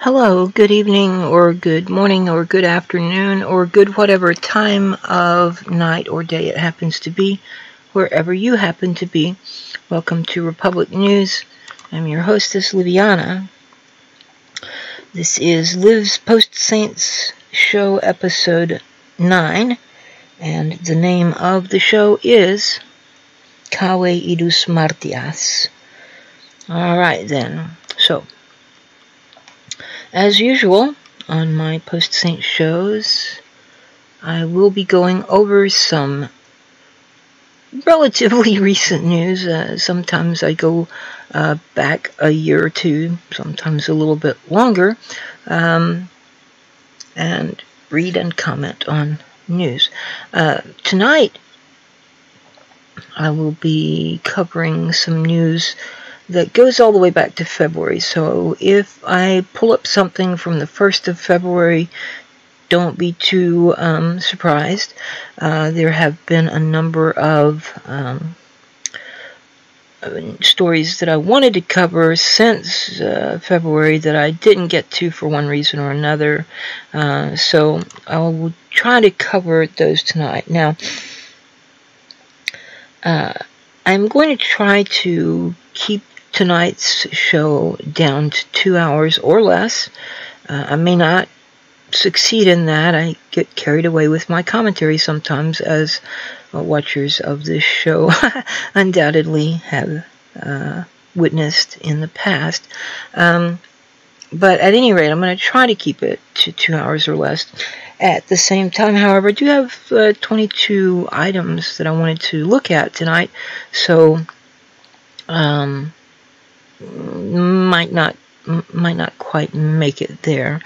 Hello, good evening, or good morning, or good afternoon, or good whatever time of night or day it happens to be, wherever you happen to be. Welcome to Republic News. I'm your hostess, Liviana. This is Liv's Post Saints Show, episode 9, and the name of the show is Idus Martias. Alright then, so as usual, on my post-Saint shows, I will be going over some relatively recent news. Sometimes I go back a year or two, sometimes a little bit longer, and read and comment on news. Tonight, I will be covering some news that goes all the way back to February. So if I pull up something from the 1st of February, don't be too surprised. There have been a number of stories that I wanted to cover since February that I didn't get to for one reason or another. So I will try to cover those tonight. Now, I'm going to try to keep tonight's show down to 2 hours or less. I may not succeed in that. I get carried away with my commentary sometimes, as watchers of this show undoubtedly have witnessed in the past. But at any rate, I'm going to try to keep it to 2 hours or less. At the same time, however, I do have 22 items that I wanted to look at tonight, so might not quite make it there.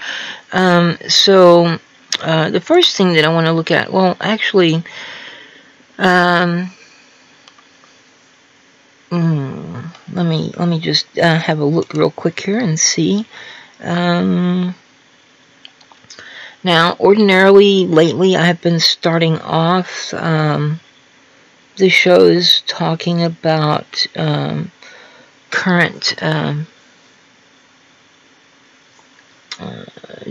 So the first thing that I want to look at, well, actually, let me just have a look real quick here and see. Now, ordinarily, lately, I have been starting off the shows talking about current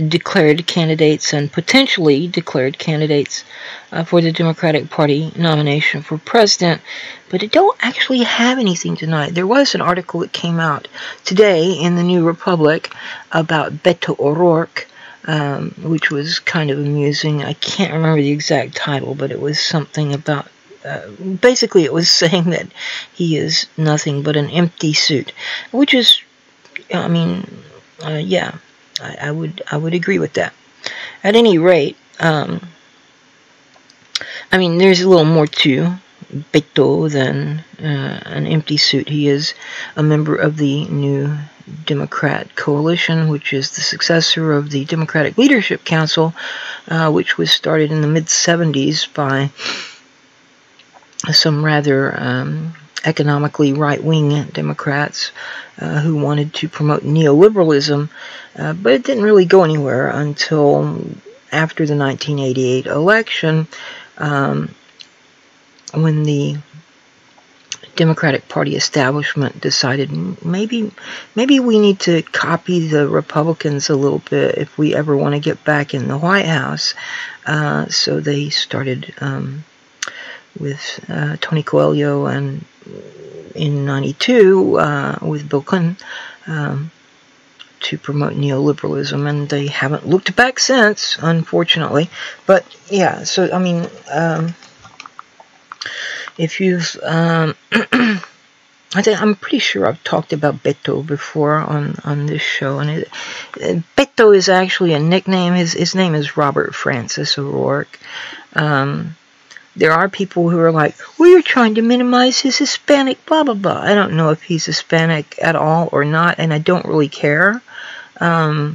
declared candidates and potentially declared candidates for the Democratic Party nomination for president, but I don't actually have anything tonight. There was an article that came out today in the New Republic about Beto O'Rourke, which was kind of amusing. I can't remember the exact title, but it was something about basically it was saying that he is nothing but an empty suit, which is, I mean, yeah, I would agree with that. At any rate, I mean, there's a little more to Beto than an empty suit. He is a member of the New Democrat Coalition, which is the successor of the Democratic Leadership Council, which was started in the mid-70s by some rather economically right-wing Democrats who wanted to promote neoliberalism, but it didn't really go anywhere until after the 1988 election, when the Democratic Party establishment decided maybe we need to copy the Republicans a little bit if we ever want to get back in the White House. So they started with Tony Coelho, and in '92 with Bill Clinton, to promote neoliberalism, and they haven't looked back since, unfortunately. But yeah, so I mean, if you've I'm pretty sure I've talked about Beto before on this show, and Beto is actually a nickname. His name is Robert Francis O'Rourke. There are people who are like, well, you're trying to minimize his Hispanic blah blah blah. I don't know if he's Hispanic at all or not, and I don't really care. I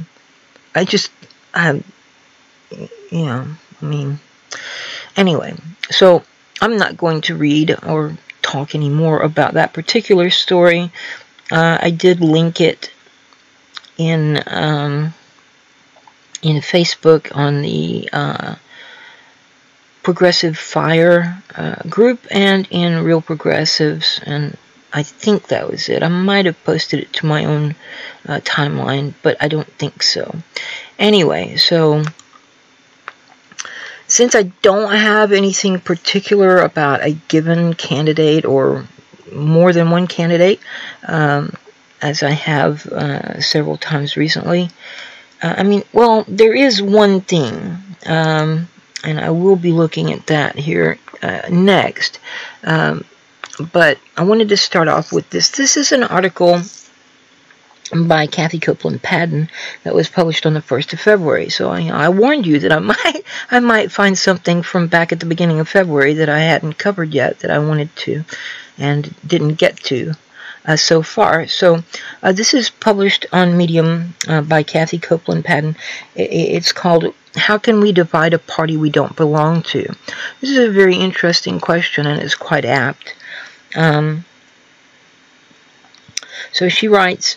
mean, anyway, so I'm not going to read or talk any more about that particular story. I did link it in Facebook on the Progressive Fire group, and in Real Progressives, and I think that was it. I might have posted it to my own timeline, but I don't think so. Anyway, so since I don't have anything particular about a given candidate or more than one candidate, as I have several times recently, well, there is one thing, and I will be looking at that here next. But I wanted to start off with this. This is an article by Kathy Copeland Padden that was published on the 1st of February. So I warned you that I might find something from back at the beginning of February that I hadn't covered yet that I wanted to and didn't get to so far. So this is published on Medium by Kathy Copeland Padden. It's called "How Can We Divide a Party We Don't Belong To?" This is a very interesting question, and it's quite apt. So she writes,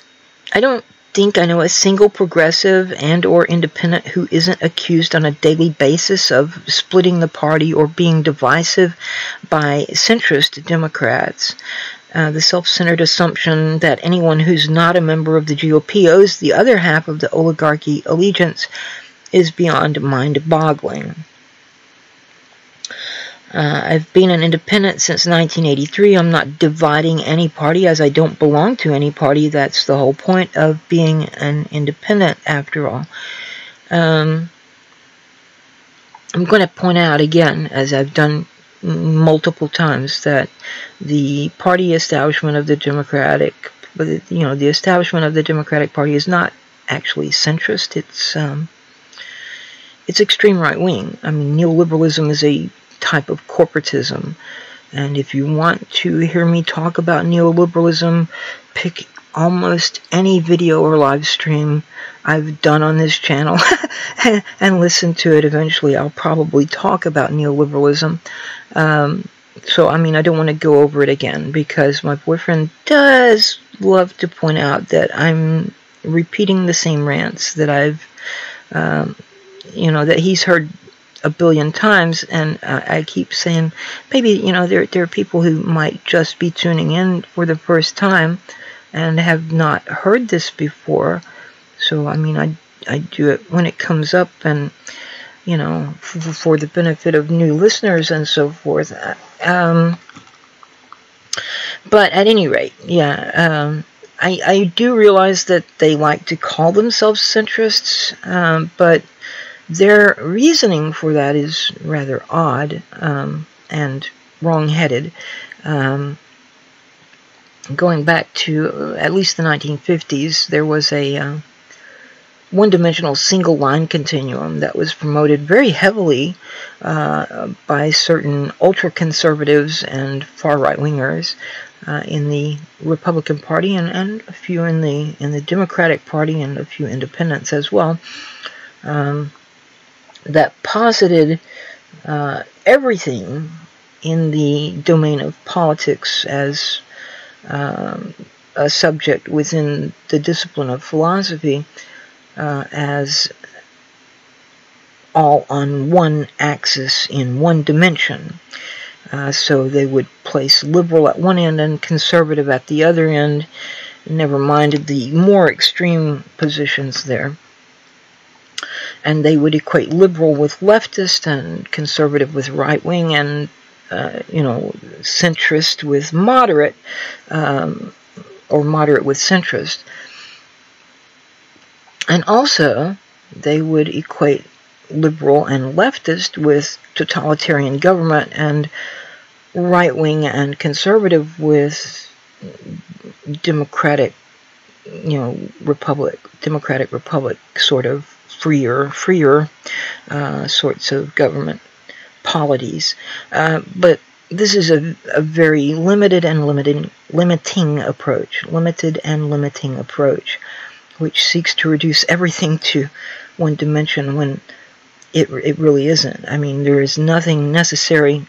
"I don't think I know a single progressive and or independent who isn't accused on a daily basis of splitting the party or being divisive by centrist Democrats. The self-centered assumption that anyone who's not a member of the GOP owes the other half of the oligarchy allegiance is beyond mind-boggling. I've been an independent since 1983. I'm not dividing any party as I don't belong to any party. That's the whole point of being an independent, after all. I'm going to point out again, as I've done multiple times, that the party establishment of the Democratic, the establishment of the Democratic Party is not actually centrist. It's extreme right-wing. I mean, neoliberalism is a type of corporatism, and if you want to hear me talk about neoliberalism, pick almost any video or live stream I've done on this channel and listen to it. Eventually I'll probably talk about neoliberalism. So I don't want to go over it again, because my boyfriend does love to point out that I'm repeating the same rants that I've that he's heard a billion times, and I keep saying, maybe, there are people who might just be tuning in for the first time and have not heard this before. So, I do it when it comes up, and, for the benefit of new listeners and so forth. But at any rate, I do realize that they like to call themselves centrists, but their reasoning for that is rather odd and wrong-headed. Going back to at least the 1950s, there was a one-dimensional single-line continuum that was promoted very heavily by certain ultra-conservatives and far-right-wingers in the Republican Party, and a few in the Democratic Party, and a few independents as well. That posited everything in the domain of politics as a subject within the discipline of philosophy as all on one axis in one dimension. So they would place liberal at one end and conservative at the other end, never minded the more extreme positions there. And they would equate liberal with leftist, and conservative with right-wing, and centrist with moderate, or moderate with centrist. And also, they would equate liberal and leftist with totalitarian government, and right-wing and conservative with democratic republic, sort of freer sorts of government polities. But this is a very limited and limiting approach, which seeks to reduce everything to one dimension when it really isn't. There is nothing necessary.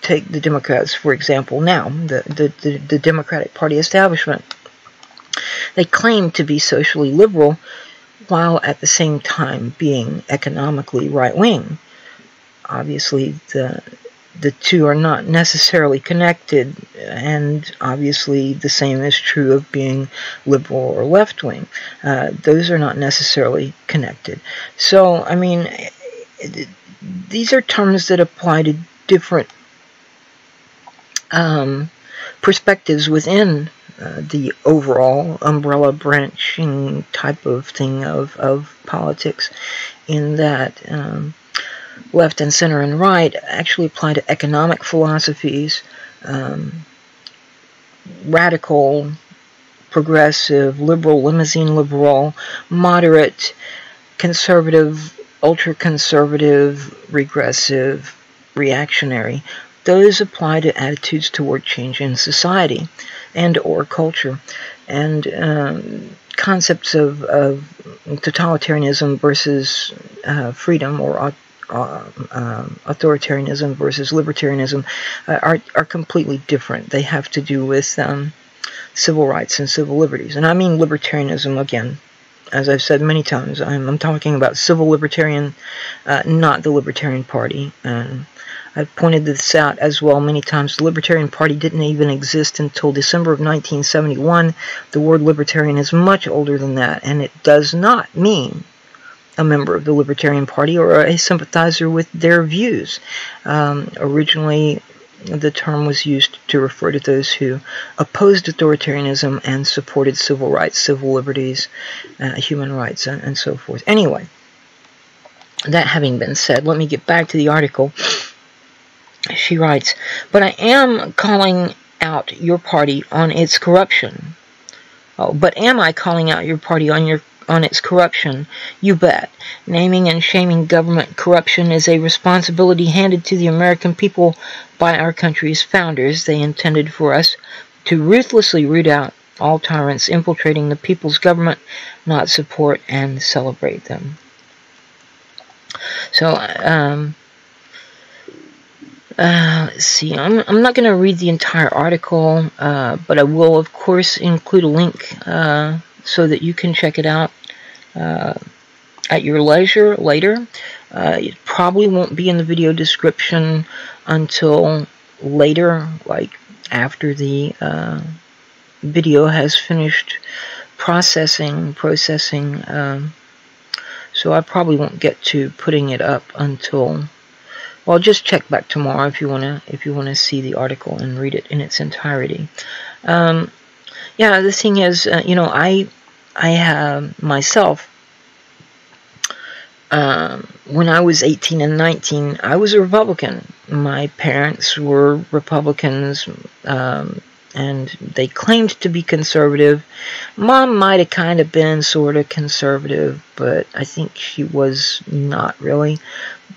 Take the Democrats, for example, now, the Democratic Party establishment. They claim to be socially liberal while at the same time being economically right-wing. Obviously, the the two are not necessarily connected, and obviously the same is true of being liberal or left-wing. Those are not necessarily connected. So, I mean, these are terms that apply to different perspectives within the overall umbrella branching type of thing of politics, in that left and center and right actually apply to economic philosophies, radical, progressive, liberal, limousine liberal, moderate, conservative, ultra-conservative, regressive, reactionary. Those apply to attitudes toward change in society and or culture, and concepts of totalitarianism versus freedom, or authoritarianism versus libertarianism are completely different. They have to do with civil rights and civil liberties. And I mean libertarianism, again, as I've said many times, I'm talking about civil libertarian, not the Libertarian Party. And I've pointed this out as well many times. The Libertarian Party didn't even exist until December of 1971. The word libertarian is much older than that, and it does not mean a member of the Libertarian Party or a sympathizer with their views. Originally, the term was used to refer to those who opposed authoritarianism and supported civil rights, civil liberties, human rights, and so forth. Anyway, that having been said, let me get back to the article. She writes, "But I am calling out your party on its corruption." Oh, but am I calling out your party on its corruption? You bet. Naming and shaming government corruption is a responsibility handed to the American people by our country's founders. They intended for us to ruthlessly root out all tyrants infiltrating the people's government, not support and celebrate them. So, let's see, I'm not going to read the entire article, but I will, of course, include a link so that you can check it out at your leisure later. It probably won't be in the video description until later, like after the video has finished processing. So I probably won't get to putting it up until, well, just check back tomorrow if you wanna see the article and read it in its entirety. Yeah, the thing is, you know, I have myself, when I was 18 and 19, I was a Republican. My parents were Republicans, and they claimed to be conservative. Mom might have kind of been sort of conservative, but I think she was not really.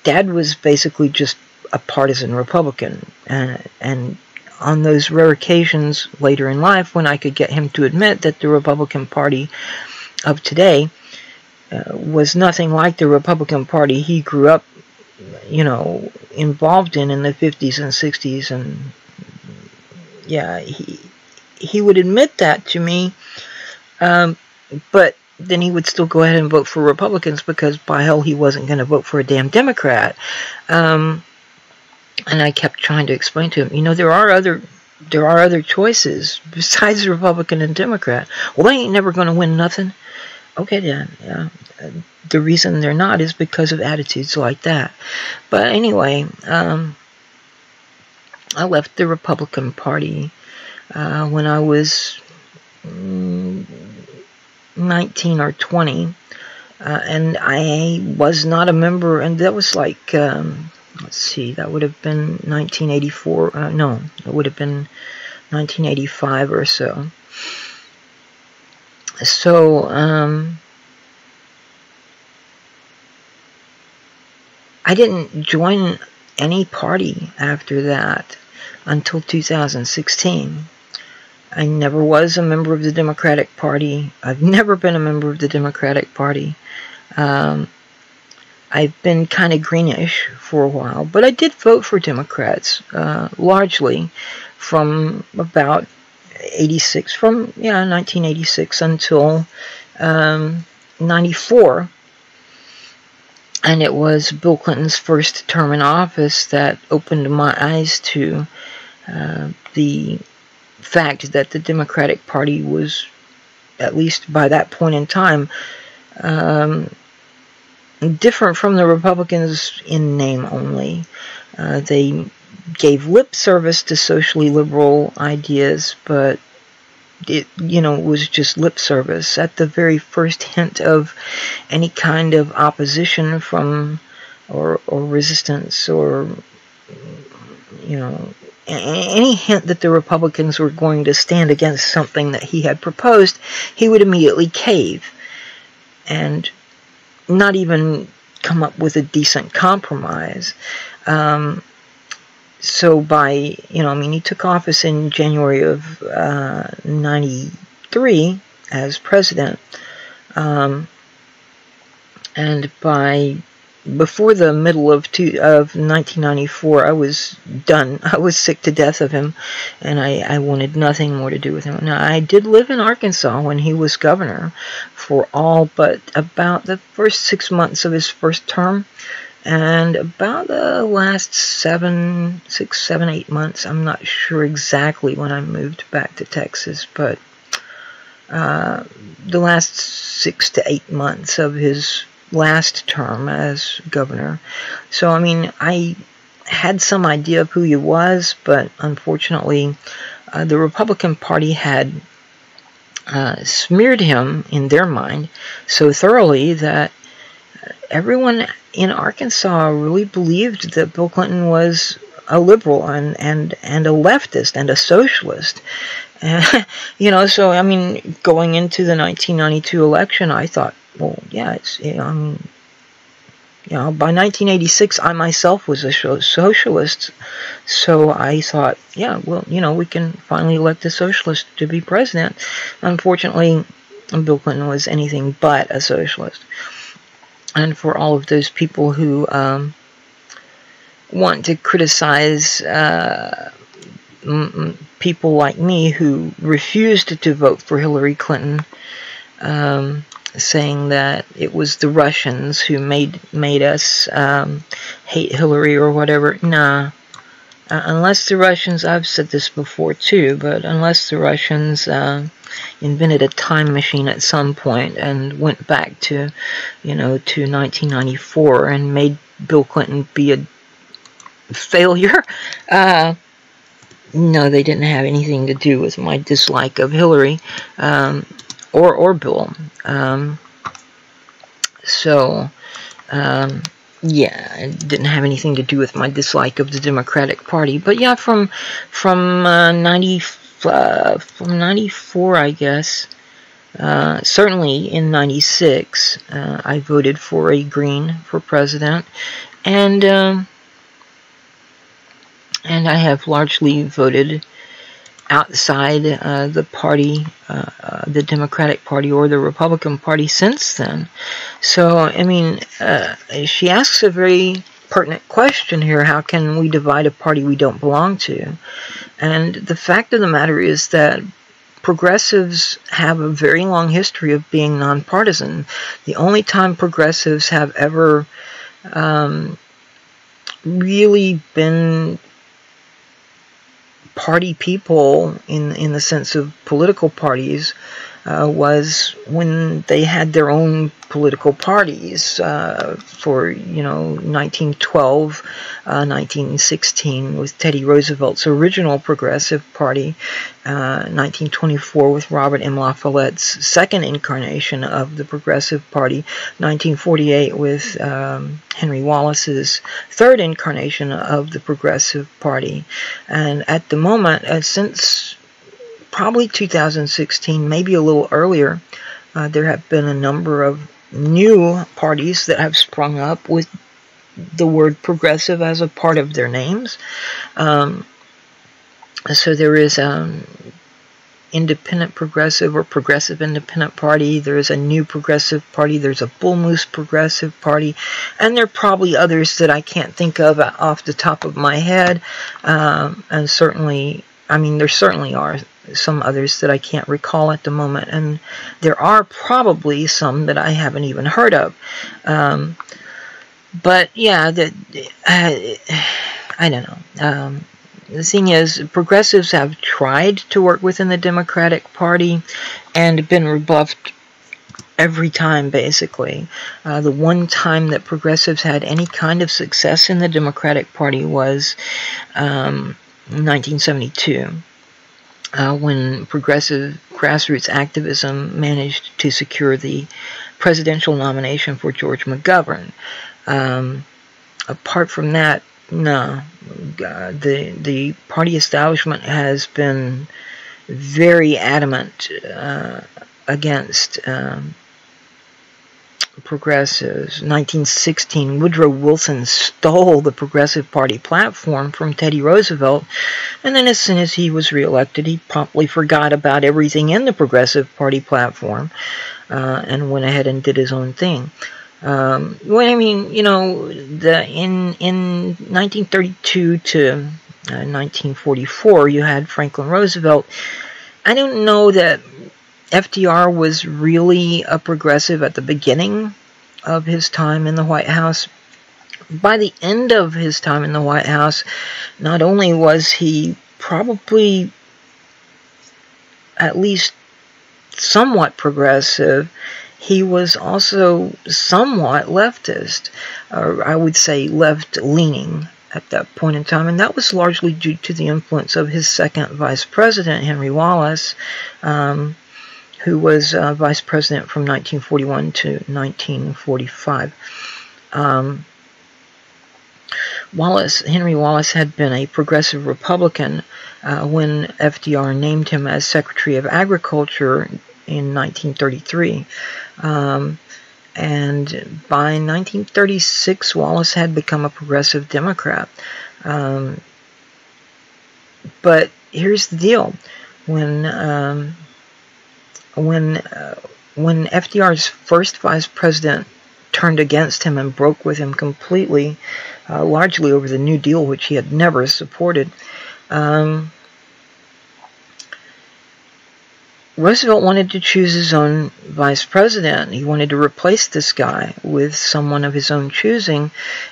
Dad was basically just a partisan Republican, and on those rare occasions later in life when I could get him to admit that the Republican Party of today was nothing like the Republican Party he grew up, you know, involved in the 50s and 60s, and yeah, he would admit that to me, but then he would still go ahead and vote for Republicans because, by hell, he wasn't going to vote for a damn Democrat. And I kept trying to explain to him, you know, there are other choices besides Republican and Democrat. Well, they ain't never going to win nothing. Okay, then, yeah. The reason they're not is because of attitudes like that. But anyway, I left the Republican Party when I was 19 or 20, and I was not a member, and that was like, let's see, that would have been 1984, no, it would have been 1985 or so. So, I didn't join any party after that until 2016. I never was a member of the Democratic Party. I've never been a member of the Democratic Party. I've been kind of greenish for a while, but I did vote for Democrats, largely from about 1986 until 94. And it was Bill Clinton's first term in office that opened my eyes to the fact that the Democratic Party was, at least by that point in time, different from the Republicans in name only. They gave lip service to socially liberal ideas, but it, was just lip service. At the very first hint of any kind of opposition from, or resistance, or, any hint that the Republicans were going to stand against something that he had proposed, he would immediately cave and not even come up with a decent compromise. So by, he took office in January of 93 as president. And before the middle of 1994, I was done. I was sick to death of him, and I wanted nothing more to do with him. Now, I did live in Arkansas when he was governor for all but about the first 6 months of his first term, and about the last 7, 8 months. I'm not sure exactly when I moved back to Texas, but the last 6 to 8 months of his last term as governor. So, I had some idea of who he was, but unfortunately, the Republican Party had smeared him in their mind so thoroughly that everyone in Arkansas really believed that Bill Clinton was a liberal and a leftist and a socialist. So, going into the 1992 election, I thought, well, yeah, it's, by 1986, I myself was a socialist, so I thought, yeah, well, we can finally elect a socialist to be president. Unfortunately, Bill Clinton was anything but a socialist. And for all of those people who want to criticize people like me who refused to vote for Hillary Clinton, saying that it was the Russians who made us hate Hillary or whatever. Nah. Unless the Russians, I've said this before too, but unless the Russians invented a time machine at some point and went back to, to 1994 and made Bill Clinton be a failure, no, they didn't have anything to do with my dislike of Hillary or Bill. Yeah, it didn't have anything to do with my dislike of the Democratic Party. But yeah, from 94, I guess, certainly in 96, I voted for a Green for president, and I have largely voted outside the party, the Democratic Party or the Republican Party since then. So, she asks a very pertinent question here: how can we divide a party we don't belong to? And the fact of the matter is that progressives have a very long history of being nonpartisan. The only time progressives have ever really been party people in the sense of political parties was when they had their own political parties for 1912, 1916 with Teddy Roosevelt's original Progressive Party, 1924 with Robert M. La Follette's second incarnation of the Progressive Party, 1948 with Henry Wallace's third incarnation of the Progressive Party. And at the moment, since probably 2016, maybe a little earlier, there have been a number of new parties that have sprung up with the word progressive as a part of their names. So there is Independent Progressive or Progressive Independent Party. There is a New Progressive Party. There's a Bull Moose Progressive Party. And there are probably others that I can't think of off the top of my head. And certainly, there certainly are some others that I can't recall at the moment. And there are probably some that I haven't even heard of. But yeah, I don't know. The thing is, progressives have tried to work within the Democratic Party and been rebuffed every time, basically. The one time that progressives had any kind of success in the Democratic Party was 1972, when progressive grassroots activism managed to secure the presidential nomination for George McGovern. Apart from that, no. The party establishment has been very adamant against progressives. 1916, Woodrow Wilson stole the Progressive Party platform from Teddy Roosevelt, and then as soon as he was reelected, he promptly forgot about everything in the Progressive Party platform and went ahead and did his own thing. Well, I mean, you know, in 1932 to 1944, you had Franklin Roosevelt. I don't know that FDR was really a progressive at the beginning of his time in the White House. By the end of his time in the White House, not only was he probably at least somewhat progressive, he was also somewhat leftist, or I would say left-leaning at that point in time, and that was largely due to the influence of his second vice president, Henry Wallace, who was vice president from 1941 to 1945. Henry Wallace had been a progressive Republican when FDR named him as Secretary of Agriculture in 1933. And by 1936, Wallace had become a progressive Democrat. But here's the deal. When FDR's first vice president turned against him and broke with him completely, largely over the New Deal, which he had never supported, Roosevelt wanted to choose his own vice president. He wanted to replace this guy with someone of his own choosing.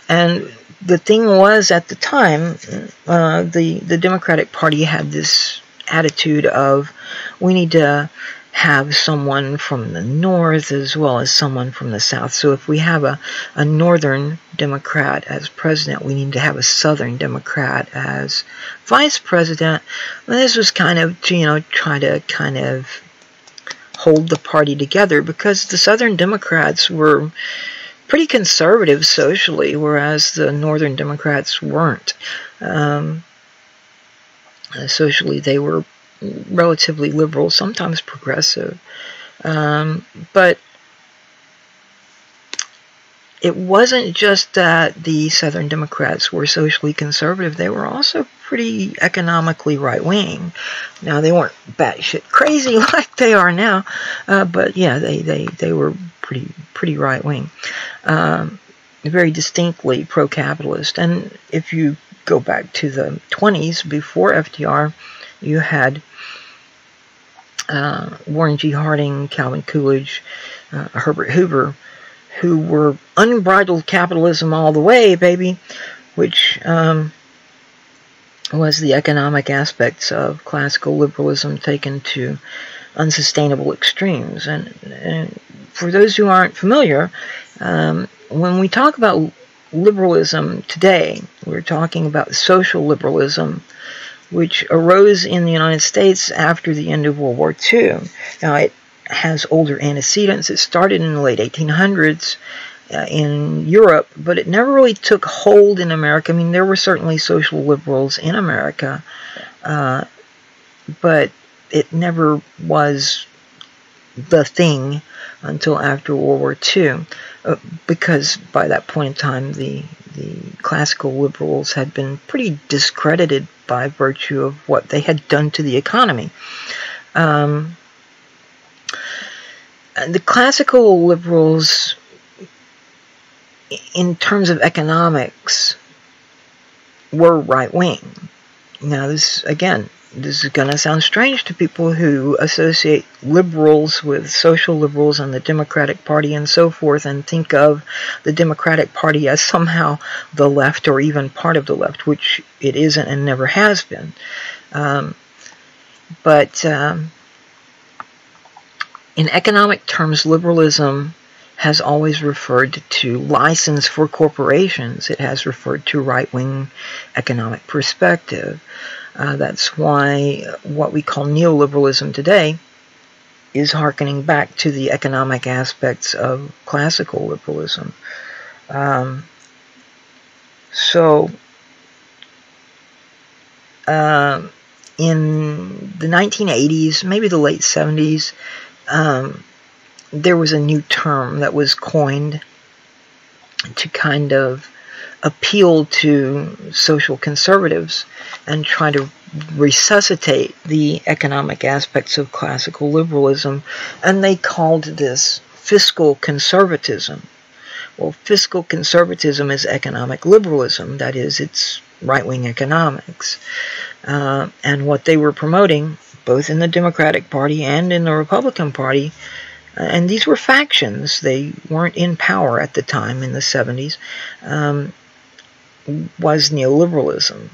And the thing was, at the time, the Democratic Party had this attitude of, we need to have someone from the North as well as someone from the South. So if we have a Northern Democrat as president, we need to have a Southern Democrat as vice president. And this was kind of to, you know, try to kind of hold the party together, because the Southern Democrats were pretty conservative socially, whereas the Northern Democrats weren't. Socially, they were relatively liberal, sometimes progressive, but it wasn't just that the Southern Democrats were socially conservative, they were also pretty economically right-wing. Now, they weren't batshit crazy like they are now, but yeah, they were pretty right-wing, very distinctly pro-capitalist. And if you go back to the 20s, before FDR, you had Warren G. Harding, Calvin Coolidge, Herbert Hoover, who were unbridled capitalism all the way, baby, which was the economic aspects of classical liberalism taken to unsustainable extremes. And for those who aren't familiar, when we talk about liberalism today, we're talking about social liberalism, which arose in the United States after the end of World War II. Now, it has older antecedents. It started in the late 1800s in Europe, but it never really took hold in America. I mean, there were certainly social liberals in America, but it never was the thing until after World War II, because by that point in time, the classical liberals had been pretty discredited by virtue of what they had done to the economy. The classical liberals, in terms of economics, were right-wing. Now this, again, this is going to sound strange to people who associate liberals with social liberals and the Democratic Party and so forth, and think of the Democratic Party as somehow the left or even part of the left, which it isn't and never has been. But in economic terms, liberalism has always referred to license for corporations. It has referred to right-wing economic perspective. That's why what we call neoliberalism today is hearkening back to the economic aspects of classical liberalism. In the 1980s, maybe the late 70s, there was a new term that was coined to kind of appeal to social conservatives and try to resuscitate the economic aspects of classical liberalism, and they called this fiscal conservatism. Well, fiscal conservatism is economic liberalism, that is, it's right-wing economics. And what they were promoting, both in the Democratic Party and in the Republican Party, and these were factions, they weren't in power at the time in the 70s, was neoliberalism.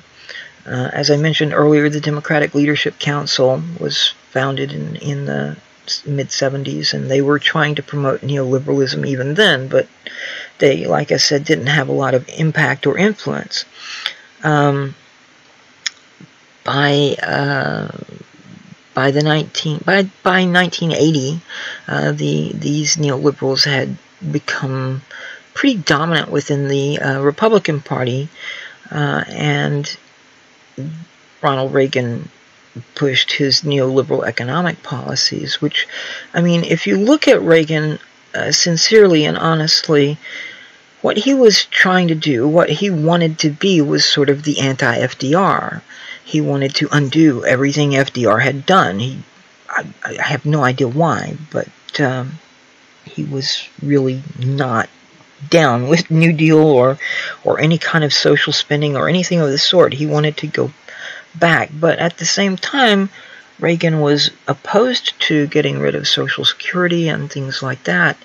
As I mentioned earlier, the Democratic Leadership Council was founded in the mid-70s, and they were trying to promote neoliberalism even then, but they, like I said, didn't have a lot of impact or influence. By 1980, these neoliberals had become pretty dominant within the Republican Party, and Ronald Reagan pushed his neoliberal economic policies, which, I mean, if you look at Reagan sincerely and honestly, what he was trying to do, what he wanted to be, was sort of the anti-FDR. He wanted to undo everything FDR had done. I have no idea why, but he was really not down with New Deal or any kind of social spending or anything of the sort. He wanted to go back, but at the same time, Reagan was opposed to getting rid of Social Security and things like that.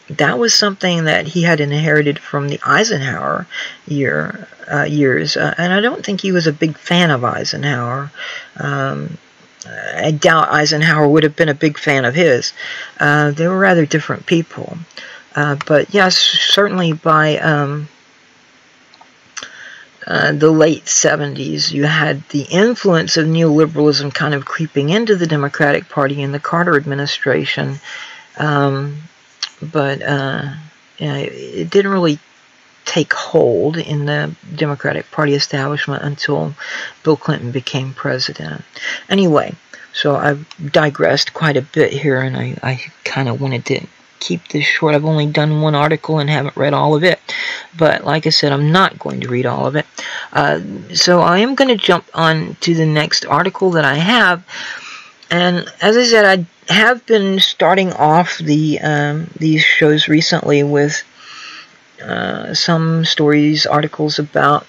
That was something that he had inherited from the Eisenhower years, and I don't think he was a big fan of Eisenhower. I doubt Eisenhower would have been a big fan of his. They were rather different people. But yes, certainly by the late 70s, you had the influence of neoliberalism kind of creeping into the Democratic Party in the Carter administration. But it didn't really take hold in the Democratic Party establishment until Bill Clinton became president. Anyway, so I've digressed quite a bit here, and I kind of wanted to keep this short. I've only done one article and haven't read all of it, but like I said, I'm not going to read all of it. So I am going to jump on to the next article that I have, and as I said, I have been starting off these shows recently with some stories, articles about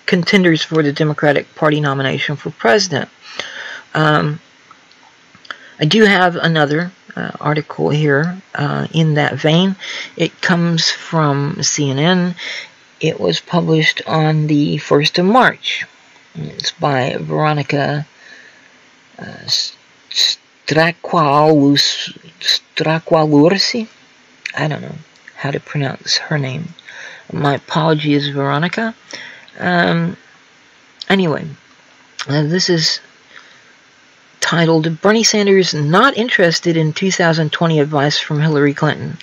contenders for the Democratic Party nomination for president. I do have another article here in that vein. It comes from CNN. It was published on the 1st of March. It's by Veronica Stracqualursi. I don't know how to pronounce her name. My apologies, Veronica. Anyway, this is titled, Bernie Sanders Not Interested in 2020 Advice from Hillary Clinton.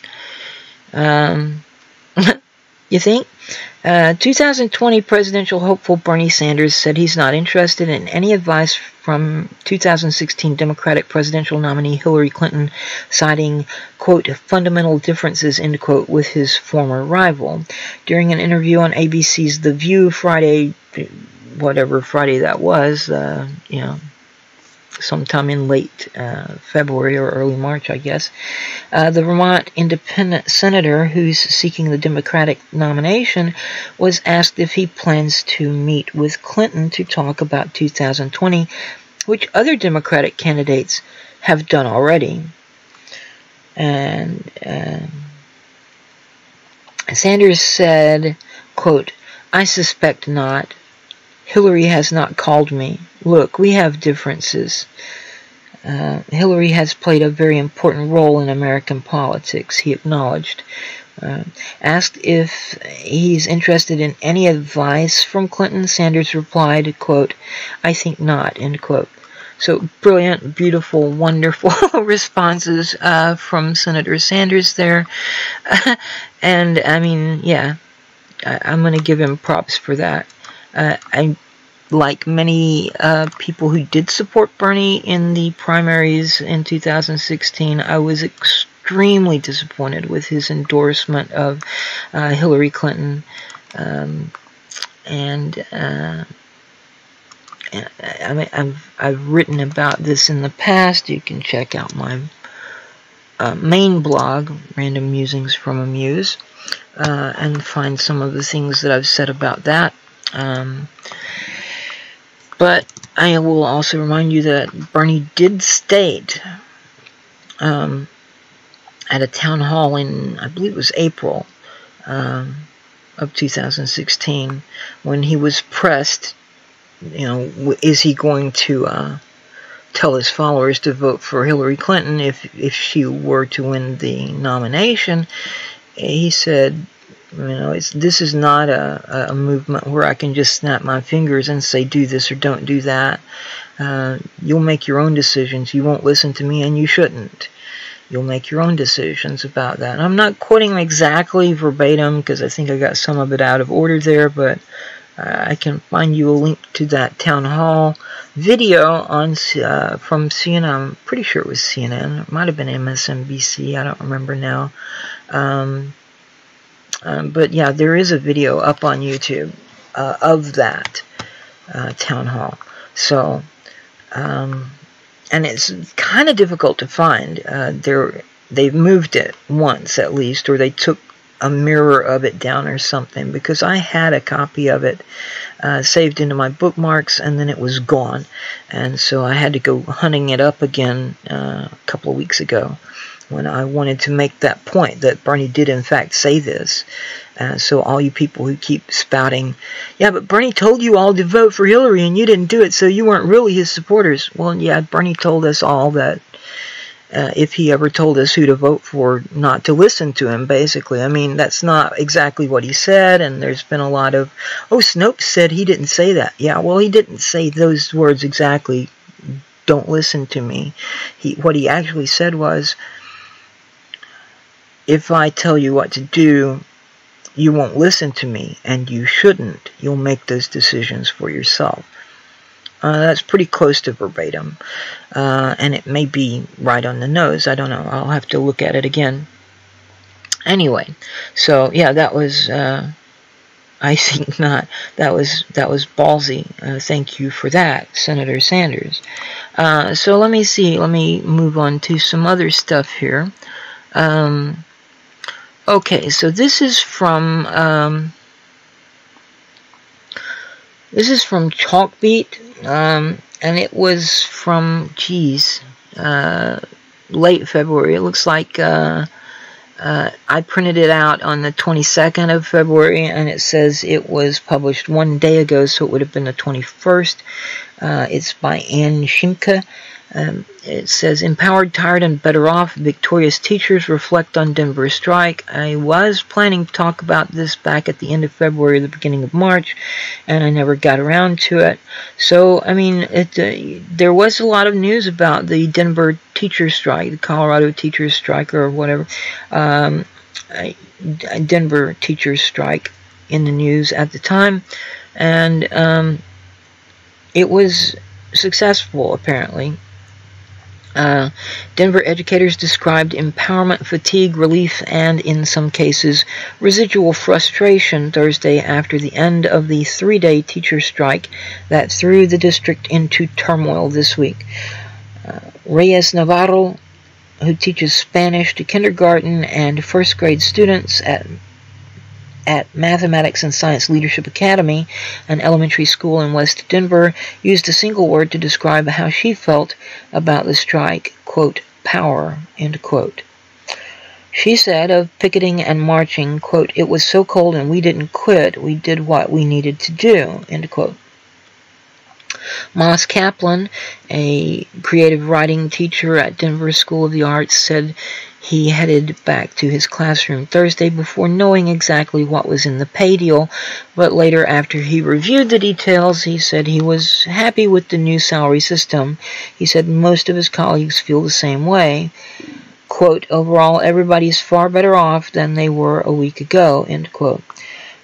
You think? 2020 presidential hopeful Bernie Sanders said he's not interested in any advice from 2016 Democratic presidential nominee Hillary Clinton, citing, quote, fundamental differences, end quote, with his former rival. During an interview on ABC's The View Friday, whatever Friday that was, sometime in late February or early March, I guess. The Vermont independent senator who's seeking the Democratic nomination was asked if he plans to meet with Clinton to talk about 2020, which other Democratic candidates have done already. And Sanders said, quote, "I suspect not. Hillary has not called me. Look, we have differences. Hillary has played a very important role in American politics," he acknowledged. Asked if he's interested in any advice from Clinton, Sanders replied, quote, "I think not," end quote. So brilliant, beautiful, wonderful responses from Senator Sanders there. And, I mean, yeah, I'm going to give him props for that. I, like many people who did support Bernie in the primaries in 2016, I was extremely disappointed with his endorsement of Hillary Clinton. I mean, I've written about this in the past. You can check out my main blog, Random Musings from a Muse, and find some of the things that I've said about that. But I will also remind you that Bernie did state at a town hall in, I believe it was April of 2016, when he was pressed, you know, is he going to tell his followers to vote for Hillary Clinton if she were to win the nomination? He said, you know, this is not a movement where I can just snap my fingers and say do this or don't do that. You'll make your own decisions. You won't listen to me, and you shouldn't. You'll make your own decisions about that. And I'm not quoting him exactly verbatim because I think I got some of it out of order there, but I can find you a link to that town hall video on from CNN. I'm pretty sure it was CNN. It might have been MSNBC. I don't remember now. But yeah, there is a video up on YouTube of that town hall. So, and it's kind of difficult to find. They've moved it once at least, or they took a mirror of it down or something, because I had a copy of it saved into my bookmarks, and then it was gone. And so I had to go hunting it up again a couple of weeks ago, when I wanted to make that point that Bernie did in fact say this. So all you people who keep spouting, yeah, but Bernie told you all to vote for Hillary and you didn't do it, so you weren't really his supporters. Well, yeah, Bernie told us all that if he ever told us who to vote for, not to listen to him, basically. I mean, that's not exactly what he said, and there's been a lot of, oh, Snopes said he didn't say that. Yeah, well, he didn't say those words exactly, don't listen to me. What he actually said was, if I tell you what to do, you won't listen to me, and you shouldn't. You'll make those decisions for yourself. That's pretty close to verbatim, and it may be right on the nose. I don't know. I'll have to look at it again. Anyway, so yeah, that was, I think not. That was ballsy. Thank you for that, Senator Sanders. So let me see. Let me move on to some other stuff here. Okay, so this is from Chalkbeat, and it was from, late February. It looks like I printed it out on the 22nd of February, and it says it was published 1 day ago, so it would have been the 21st. It's by Ann Shimka. It says, empowered, tired, and better off, victorious teachers reflect on Denver strike. I was planning to talk about this back at the end of February, the beginning of March, and I never got around to it. So, I mean, there was a lot of news about the Denver teacher strike, the Colorado teachers strike, or whatever, Denver teachers strike in the news at the time, and it was successful, apparently. Denver educators described empowerment, fatigue, relief, and, in some cases, residual frustration Thursday after the end of the 3-day teacher strike that threw the district into turmoil this week. Reyes Navarro, who teaches Spanish to kindergarten and first grade students at Mathematics and Science Leadership Academy, an elementary school in West Denver, used a single word to describe how she felt about the strike, quote, power, end quote. She said of picketing and marching, quote, it was so cold and we didn't quit, we did what we needed to do, end quote. Moss Kaplan, a creative writing teacher at Denver School of the Arts, said he headed back to his classroom Thursday before knowing exactly what was in the pay deal, but later, after he reviewed the details, he said he was happy with the new salary system. He said most of his colleagues feel the same way. Quote, overall, everybody's far better off than they were a week ago, end quote.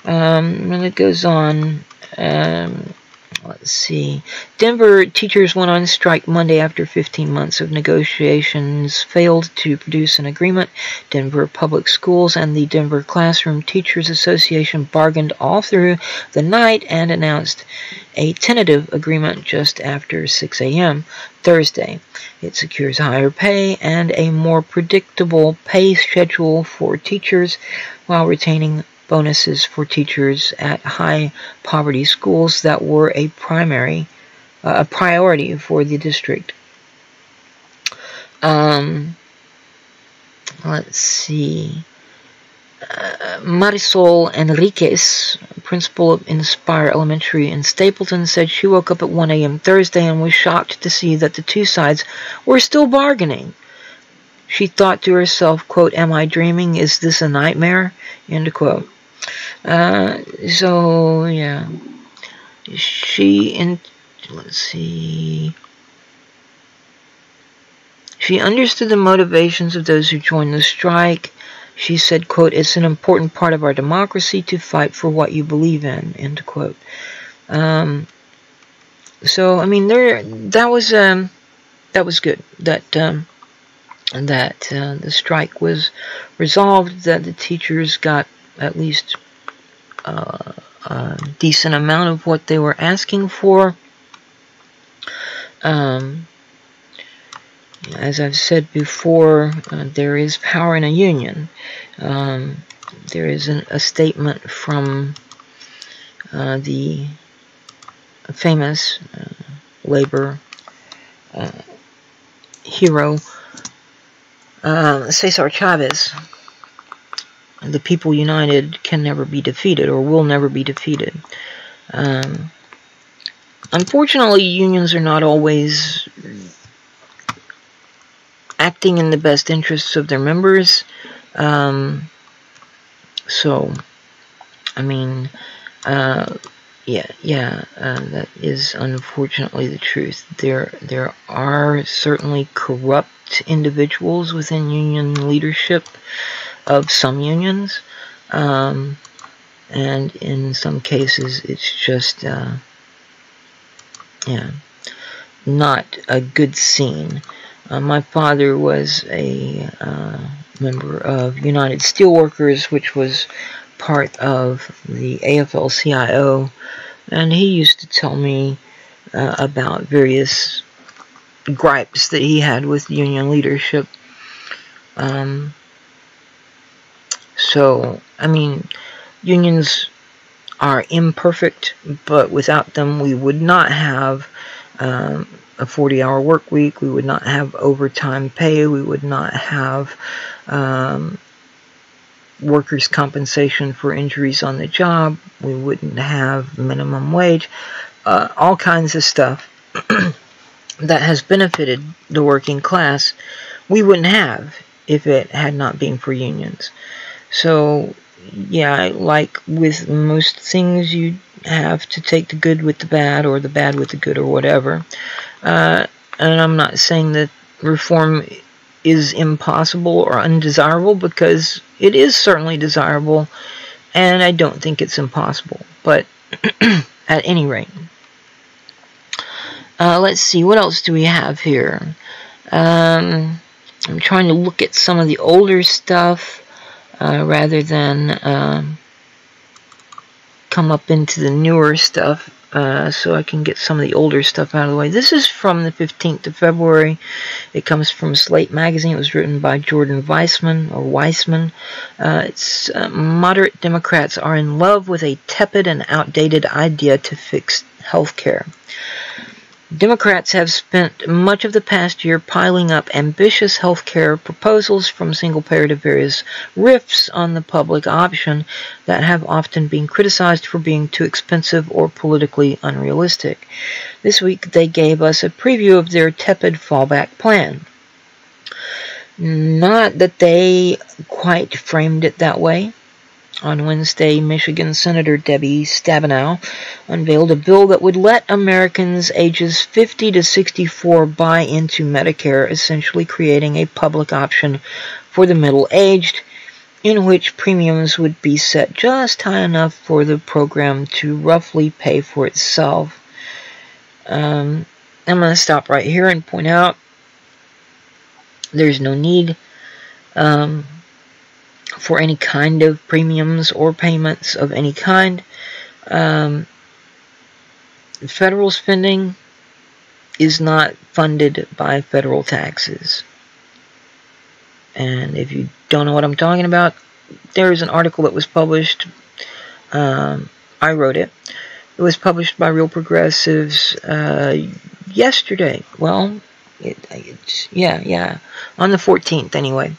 And it goes on. Let's see. Denver teachers went on strike Monday after 15 months of negotiations failed to produce an agreement. Denver Public Schools and the Denver Classroom Teachers Association bargained all through the night and announced a tentative agreement just after 6 a.m. Thursday. It secures higher pay and a more predictable pay schedule for teachers while retaining bonuses for teachers at high poverty schools that were a priority for the district. Let's see. Marisol Enriquez, principal of Inspire Elementary in Stapleton, said she woke up at 1 a.m. Thursday and was shocked to see that the two sides were still bargaining. She thought to herself, quote, am I dreaming? Is this a nightmare? End quote. So, yeah. Let's see. She understood the motivations of those who joined the strike. She said, quote, it's an important part of our democracy to fight for what you believe in, end quote. So, I mean, that was good. That the strike was resolved, that the teachers got at least a decent amount of what they were asking for. As I've said before, there is power in a union. There is a statement from the famous labor hero Cesar Chavez. The people united can never be defeated, or will never be defeated. Unfortunately, unions are not always acting in the best interests of their members. So, I mean, that is unfortunately the truth. There are certainly corrupt individuals within union leadership of some unions, and in some cases it's just not a good scene. My father was a member of United Steelworkers, which was part of the AFL-CIO, and he used to tell me about various gripes that he had with union leadership. So, I mean, unions are imperfect, but without them we would not have a 40-hour work week, we would not have overtime pay, we would not have workers' compensation for injuries on the job, we wouldn't have minimum wage, all kinds of stuff that has benefited the working class, we wouldn't have if it had not been for unions. So, yeah, like with most things, you have to take the good with the bad, or the bad with the good, or whatever. And I'm not saying that reform is impossible or undesirable, because it is certainly desirable, and I don't think it's impossible. But at any rate, let's see, what else do we have here? I'm trying to look at some of the older stuff rather than come up into the newer stuff. so I can get some of the older stuff out of the way. This is from the 15th of February. It comes from Slate magazine. It was written by Jordan Weissman. It's moderate Democrats are in love with a tepid and outdated idea to fix health care. Democrats have spent much of the past year piling up ambitious health care proposals, from single-payer to various riffs on the public option, that have often been criticized for being too expensive or politically unrealistic. This week they gave us a preview of their tepid fallback plan. Not that they quite framed it that way. On Wednesday, Michigan Senator Debbie Stabenow unveiled a bill that would let Americans ages 50 to 64 buy into Medicare, essentially creating a public option for the middle-aged, in which premiums would be set just high enough for the program to roughly pay for itself. I'm going to stop right here and point out there's no need for any kind of premiums or payments of any kind. Federal spending is not funded by federal taxes. And if you don't know what I'm talking about, there's an article that was published. I wrote it. It was published by Real Progressives yesterday. Well, on the 14th anyway.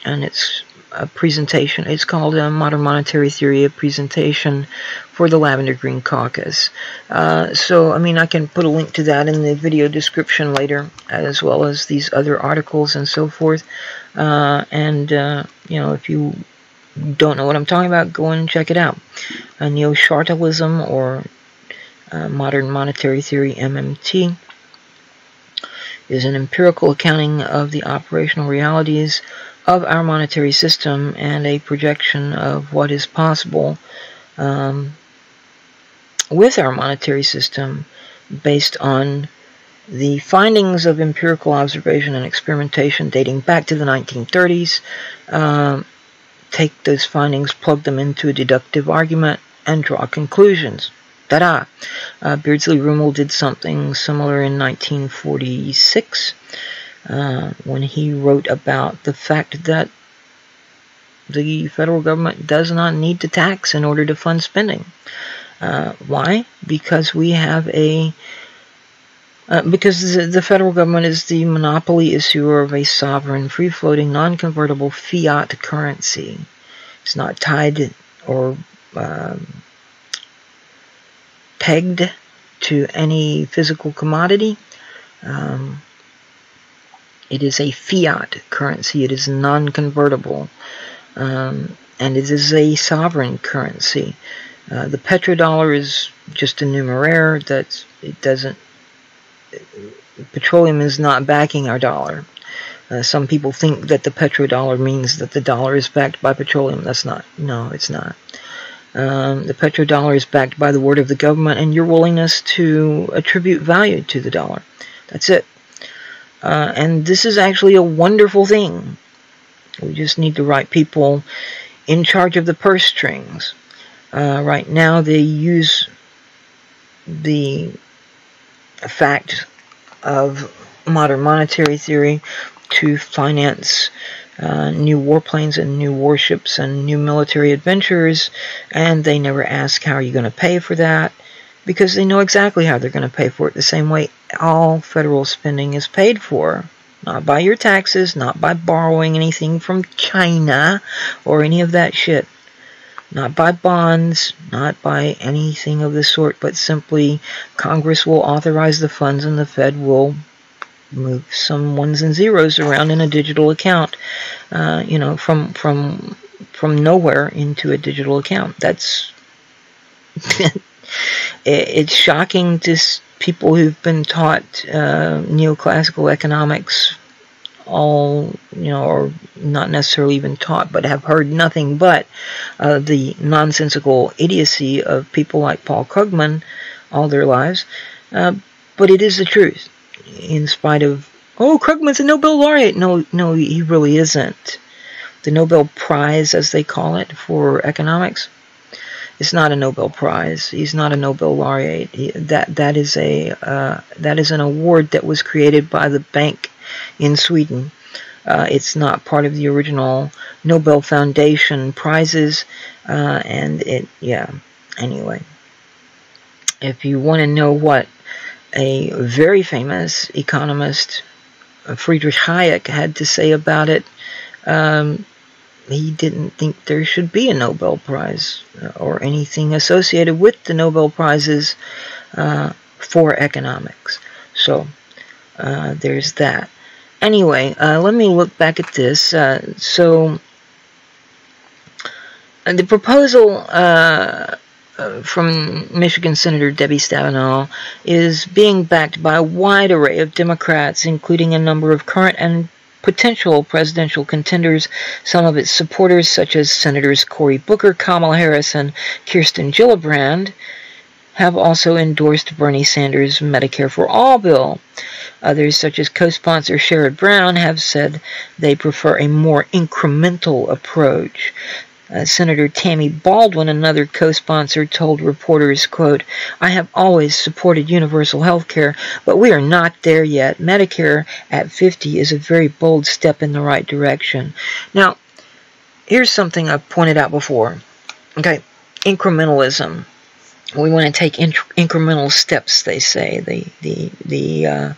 And it's a presentation. It's called Modern Monetary Theory, a presentation for the Lavender Green Caucus. So, I mean, I can put a link to that in the video description later, as well as these other articles and so forth. You know, if you don't know what I'm talking about, go and check it out. Neo-Chartalism, or Modern Monetary Theory, MMT, is an empirical accounting of the operational realities of our monetary system and a projection of what is possible with our monetary system based on the findings of empirical observation and experimentation dating back to the 1930s. Take those findings, plug them into a deductive argument, and draw conclusions. Ta-da! Beardsley Rumel did something similar in 1946. When he wrote about the fact that the federal government does not need to tax in order to fund spending. Why? Because we have because the federal government is the monopoly issuer of a sovereign, free-floating, non-convertible fiat currency. It's not tied or pegged to any physical commodity. It is a fiat currency. It is non-convertible, and it is a sovereign currency. The petrodollar is just a numeraire. Petroleum is not backing our dollar. Some people think that the petrodollar means that the dollar is backed by petroleum. That's not. No, it's not. The petrodollar is backed by the word of the government and your willingness to attribute value to the dollar. That's it. And this is actually a wonderful thing. We just need the right people in charge of the purse strings. Right now they use the fact of modern monetary theory to finance new warplanes and new warships and new military adventures, and they never ask how are you going to pay for that, because they know exactly how they're going to pay for it, the same way all federal spending is paid for. Not by your taxes, not by borrowing anything from China or any of that shit. Not by bonds, not by anything of the sort, but simply Congress will authorize the funds and the Fed will move some ones and zeros around in a digital account, you know, from nowhere into a digital account. That's it's shocking to people who've been taught neoclassical economics, all, you know, or not necessarily even taught, but have heard nothing but the nonsensical idiocy of people like Paul Krugman all their lives. But it is the truth. In spite of, oh, Krugman's a Nobel laureate. No, he really isn't. The Nobel Prize, as they call it, for economics, It's not a Nobel Prize. He's not a Nobel laureate. That is an award that was created by the bank in Sweden. It's not part of the original Nobel Foundation prizes, Anyway, if you want to know what a very famous economist, Friedrich Hayek, had to say about it, he didn't think there should be a Nobel Prize or anything associated with the Nobel Prizes for economics. So there's that. Anyway, let me look back at this. The proposal from Michigan Senator Debbie Stabenow is being backed by a wide array of Democrats, including a number of current and potential presidential contenders. Some of its supporters, such as Senators Cory Booker, Kamala Harris, and Kirsten Gillibrand, have also endorsed Bernie Sanders' Medicare for All bill. Others, such as co-sponsor Sherrod Brown, have said they prefer a more incremental approach. Senator Tammy Baldwin, another co-sponsor, told reporters, quote, "I have always supported universal health care, but we are not there yet. Medicare at 50 is a very bold step in the right direction." Now, here's something I've pointed out before. Okay, incrementalism. We want to take incremental steps, they say. The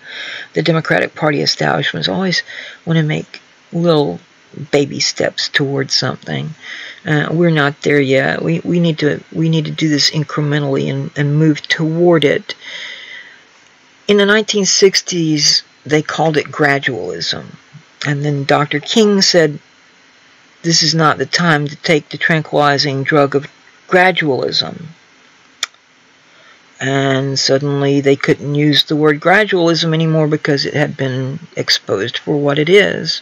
Democratic Party establishments always want to make little baby steps towards something. We're not there yet. We need to do this incrementally and move toward it. In the 1960s, they called it gradualism, and then Dr. King said, "This is not the time to take the tranquilizing drug of gradualism." And suddenly they couldn't use the word gradualism anymore because it had been exposed for what it is.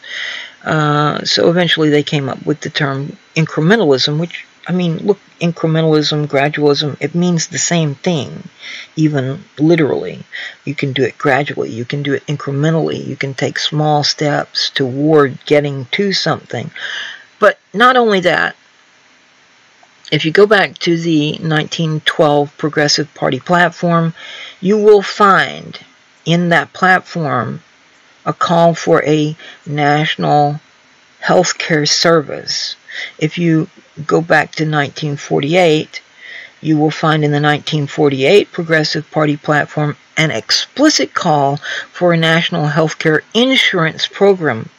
So eventually they came up with the term incrementalism, which, I mean, look, incrementalism, gradualism, it means the same thing, even literally. You can do it gradually, you can do it incrementally, you can take small steps toward getting to something. But not only that, if you go back to the 1912 Progressive Party platform, you will find in that platform a call for a national health care service. If you go back to 1948, you will find in the 1948 Progressive Party platform an explicit call for a national health care insurance program.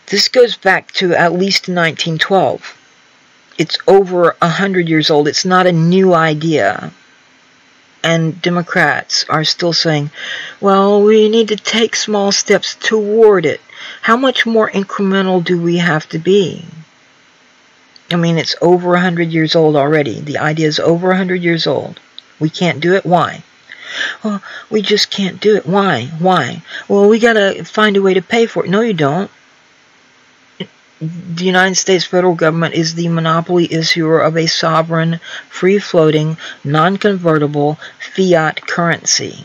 This goes back to at least 1912. It's over 100 years old. It's not a new idea. And Democrats are still saying, well, we need to take small steps toward it. How much more incremental do we have to be? I mean, it's over 100 years old already. The idea is over 100 years old. We can't do it. Why? Well, we just can't do it. Why? Why? Well, we got to find a way to pay for it. No, you don't. The United States federal government is the monopoly issuer of a sovereign, free-floating, non-convertible fiat currency.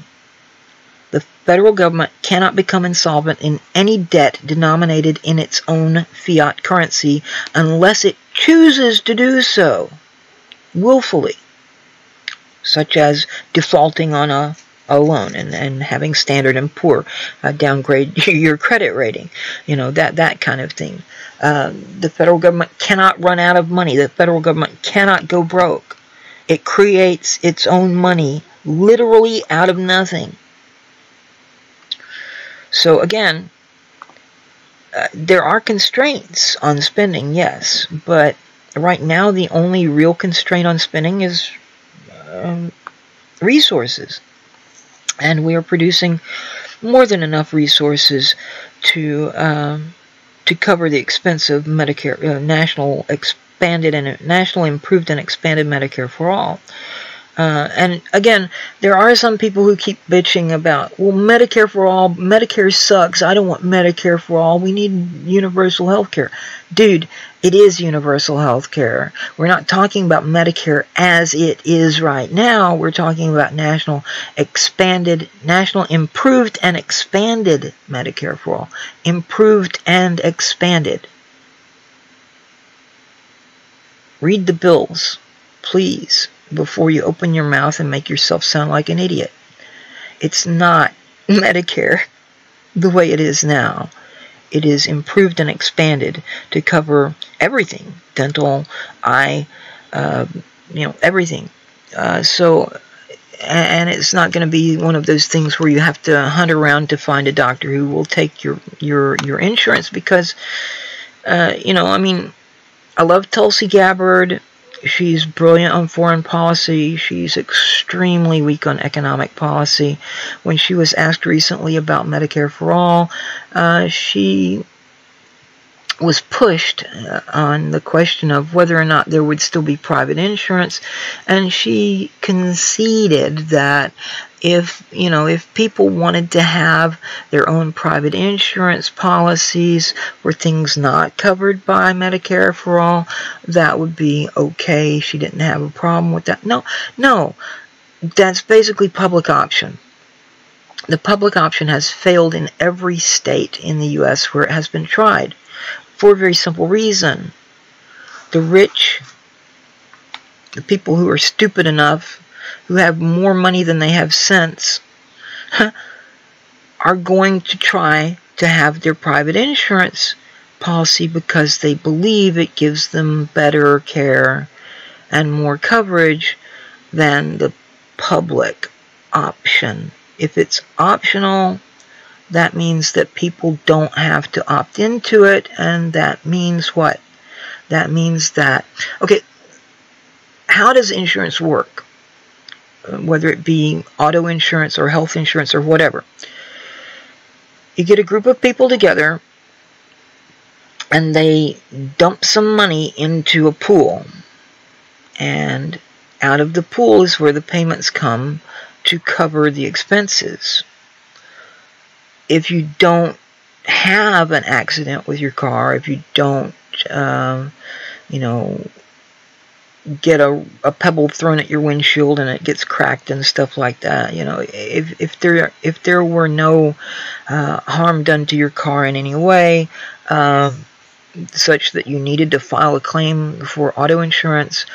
The federal government cannot become insolvent in any debt denominated in its own fiat currency unless it chooses to do so willfully, such as defaulting on a loan and having Standard & Poor downgrade your credit rating, that kind of thing. The federal government cannot run out of money. The federal government cannot go broke. It creates its own money literally out of nothing. So again, there are constraints on spending, yes, but right now the only real constraint on spending is resources. And we are producing more than enough resources to cover the expense of Medicare, national improved and expanded Medicare for all. And again, there are some people who keep bitching about, well, Medicare for all, Medicare sucks, I don't want Medicare for all, we need universal health care. Dude, it is universal health care. We're not talking about Medicare as it is right now. We're talking about national improved and expanded Medicare for all. Improved and expanded. Read the bills, please, before you open your mouth and make yourself sound like an idiot. It's not Medicare the way it is now. It is improved and expanded to cover everything, dental, eye, everything. And it's not going to be one of those things where you have to hunt around to find a doctor who will take your insurance, because, I love Tulsi Gabbard. She's brilliant on foreign policy. She's extremely weak on economic policy. When she was asked recently about Medicare for All, she was pushed on the question of whether or not there would still be private insurance, and she conceded that if people wanted to have their own private insurance policies for things not covered by Medicare for All, that would be okay. She didn't have a problem with that. No, that's basically public option. The public option has failed in every state in the U.S. where it has been tried, for a very simple reason. The rich, the people who are stupid enough, who have more money than they have sense, are going to try to have their private insurance policy because they believe it gives them better care and more coverage than the public option. If it's optional, that means that people don't have to opt into it, and that means what? That means that, okay, how does insurance work? Whether it be auto insurance or health insurance or whatever. You get a group of people together, and they dump some money into a pool, and out of the pool is where the payments come to cover the expenses. If you don't have an accident with your car, if you don't, get a pebble thrown at your windshield and it gets cracked and stuff like that, if there were no harm done to your car in any way, such that you needed to file a claim for auto insurance,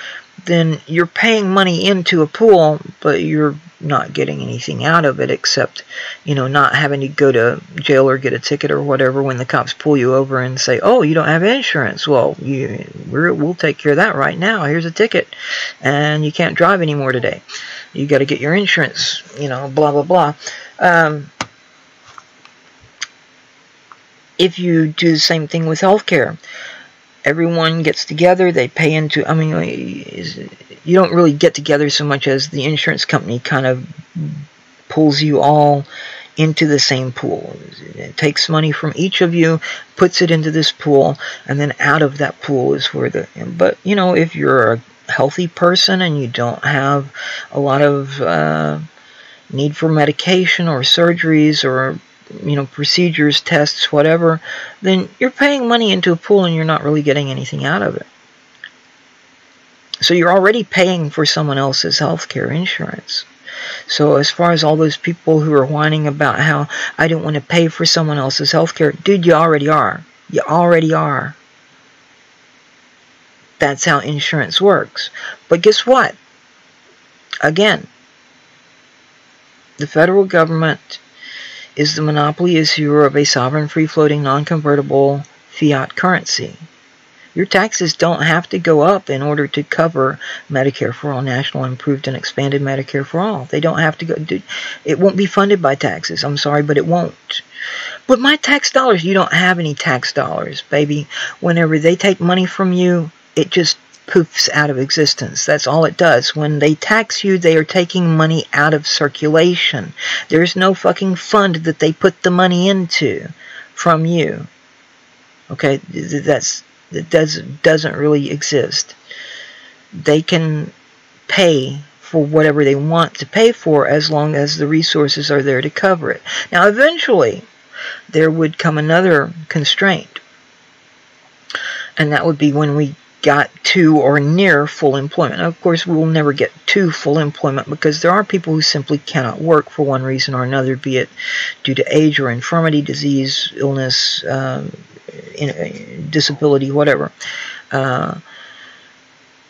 then you're paying money into a pool, but you're not getting anything out of it except, not having to go to jail or get a ticket or whatever when the cops pull you over and say, oh, you don't have insurance. Well, we'll take care of that right now. Here's a ticket, and you can't drive anymore today. You got to get your insurance, blah, blah, blah. If you do the same thing with healthcare, everyone gets together, they pay into, you don't really get together so much as the insurance company kind of pulls you all into the same pool. It takes money from each of you, puts it into this pool, and then out of that pool is where but if you're a healthy person and you don't have a lot of need for medication or surgeries or procedures, tests, whatever, then you're paying money into a pool and you're not really getting anything out of it. So you're already paying for someone else's healthcare insurance. So as far as all those people who are whining about how I don't want to pay for someone else's healthcare, dude, you already are. You already are. That's how insurance works. But guess what? Again, the federal government is the monopoly issuer of a sovereign, free-floating, non-convertible fiat currency. Your taxes don't have to go up in order to cover Medicare for All, National Improved and Expanded Medicare for All. They don't have to go. It won't be funded by taxes. I'm sorry, but it won't. But my tax dollars, you don't have any tax dollars, baby. Whenever they take money from you, it just poofs out of existence. That's all it does. When they tax you, they are taking money out of circulation. There's no fucking fund that they put the money into from you. Okay, that doesn't really exist. They can pay for whatever they want to pay for as long as the resources are there to cover it. Now, eventually, there would come another constraint, and that would be when we got to or near full employment. Now, of course, we will never get to full employment because there are people who simply cannot work for one reason or another, be it due to age or infirmity, disease, illness, disability, whatever.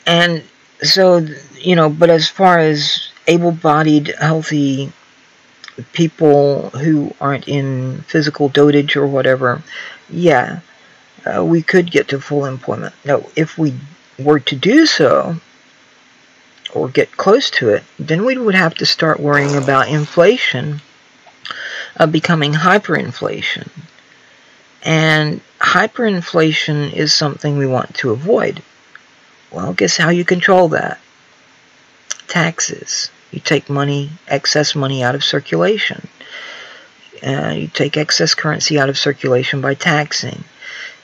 And so, but as far as able-bodied, healthy people who aren't in physical dotage or whatever, yeah, we could get to full employment. Now, if we were to do so, or get close to it, then we would have to start worrying about inflation becoming hyperinflation. And hyperinflation is something we want to avoid. Well, guess how you control that? Taxes. You take money, excess money out of circulation. You take excess currency out of circulation by taxing.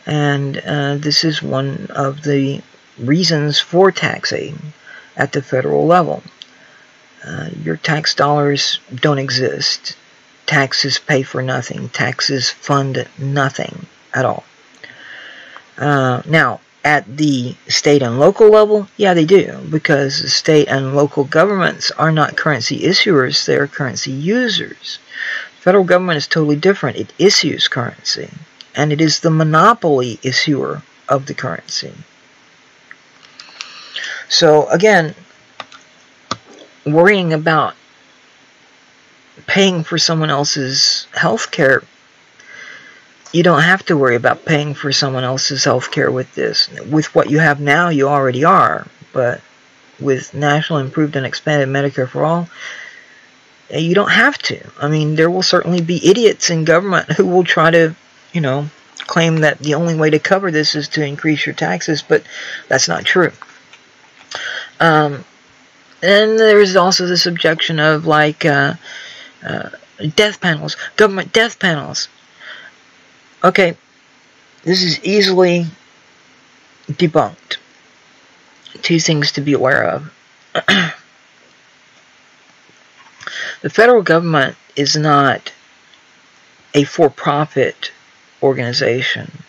And this is one of the reasons for taxing at the federal level. Your tax dollars don't exist. Taxes pay for nothing. Taxes fund nothing at all. Now, at the state and local level, yeah, they do, because the state and local governments are not currency issuers, they are currency users. The federal government is totally different. It issues currency, and it is the monopoly issuer of the currency. So, again, worrying about paying for someone else's health care, you don't have to worry about paying for someone else's health care with this. With what you have now, you already are. But with National Improved and Expanded Medicare for All, you don't have to. I mean, there will certainly be idiots in government who will try to, claim that the only way to cover this is to increase your taxes, but that's not true. And there's also this objection of, like, death panels, government death panels. Okay, this is easily debunked. Two things to be aware of. The federal government is not a for-profit organization.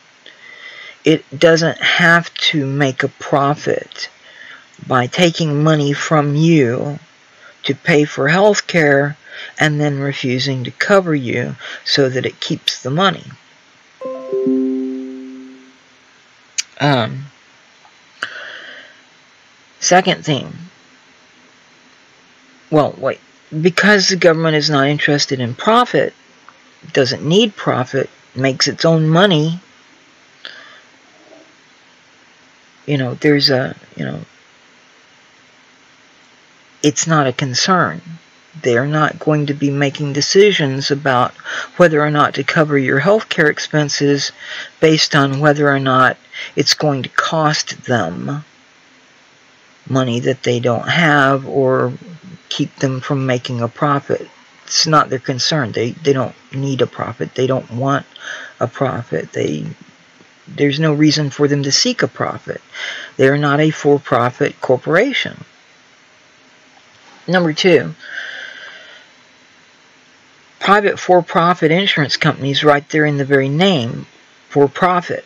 It doesn't have to make a profit by taking money from you to pay for health care and then refusing to cover you so that it keeps the money. Second thing, well, wait, because the government is not interested in profit, doesn't need profit, makes its own money, there's a, it's not a concern. They're not going to be making decisions about whether or not to cover your health care expenses based on whether or not it's going to cost them money that they don't have or keep them from making a profit. It's not their concern. They don't need a profit. They don't want a profit. There's no reason for them to seek a profit. They are not a for-profit corporation. Number two, private for-profit insurance companies, right there in the very name, for-profit.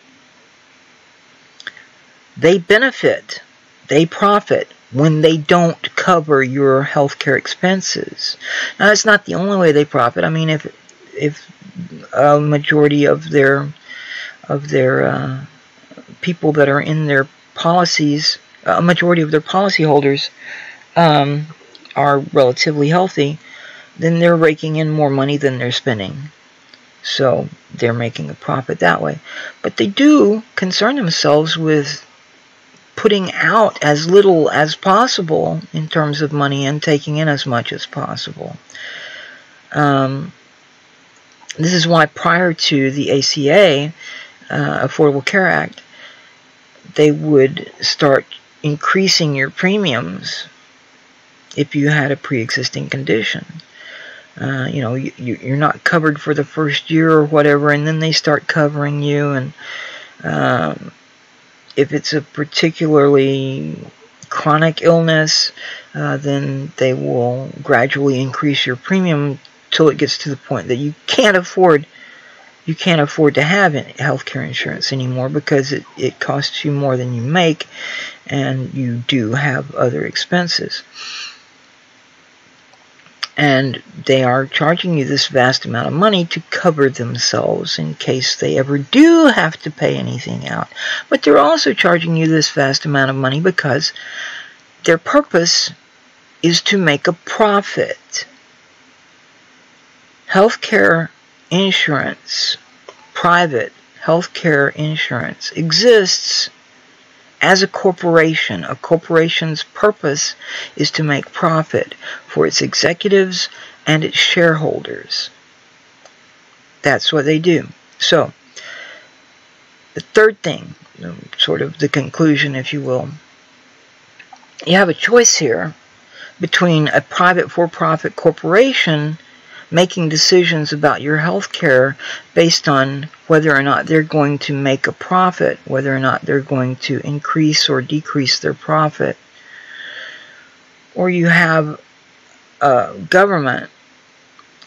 They benefit, they profit when they don't cover your health care expenses. Now, that's not the only way they profit. I mean, if a majority of their people that are in their policies, a majority of their policyholders are relatively healthy, then they're raking in more money than they're spending. So they're making a profit that way. But they do concern themselves with putting out as little as possible in terms of money and taking in as much as possible. This is why prior to the ACA, Affordable Care Act, they would start increasing your premiums if you had a pre-existing condition. You're not covered for the first year or whatever, and then they start covering you, and if it's a particularly chronic illness, then they will gradually increase your premium till it gets to the point that you can't afford to have health care insurance anymore because it costs you more than you make, and you do have other expenses. And they are charging you this vast amount of money to cover themselves in case they ever do have to pay anything out. But they're also charging you this vast amount of money because their purpose is to make a profit. Healthcare insurance, private healthcare insurance, exists as a corporation. A corporation's purpose is to make profit for its executives and its shareholders. That's what they do. So, the third thing, sort of the conclusion, if you will, you have a choice here between a private for-profit corporation making decisions about your health care based on whether or not they're going to make a profit, whether or not they're going to increase or decrease their profit. Or you have a government,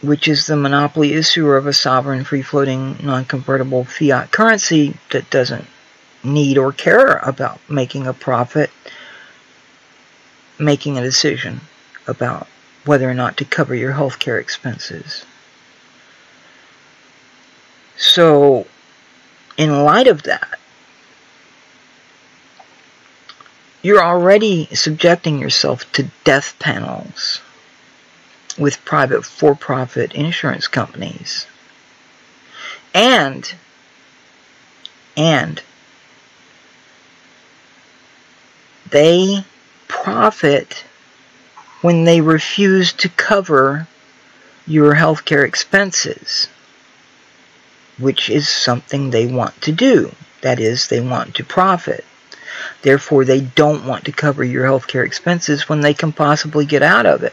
which is the monopoly issuer of a sovereign, free-floating, non-convertible fiat currency that doesn't need or care about making a profit, making a decision about whether or not to cover your health care expenses. So, in light of that, you're already subjecting yourself to death panels with private for-profit insurance companies. And they profit when they refuse to cover your healthcare expenses, which is something they want to do. That is, they want to profit. Therefore, they don't want to cover your healthcare expenses when they can possibly get out of it.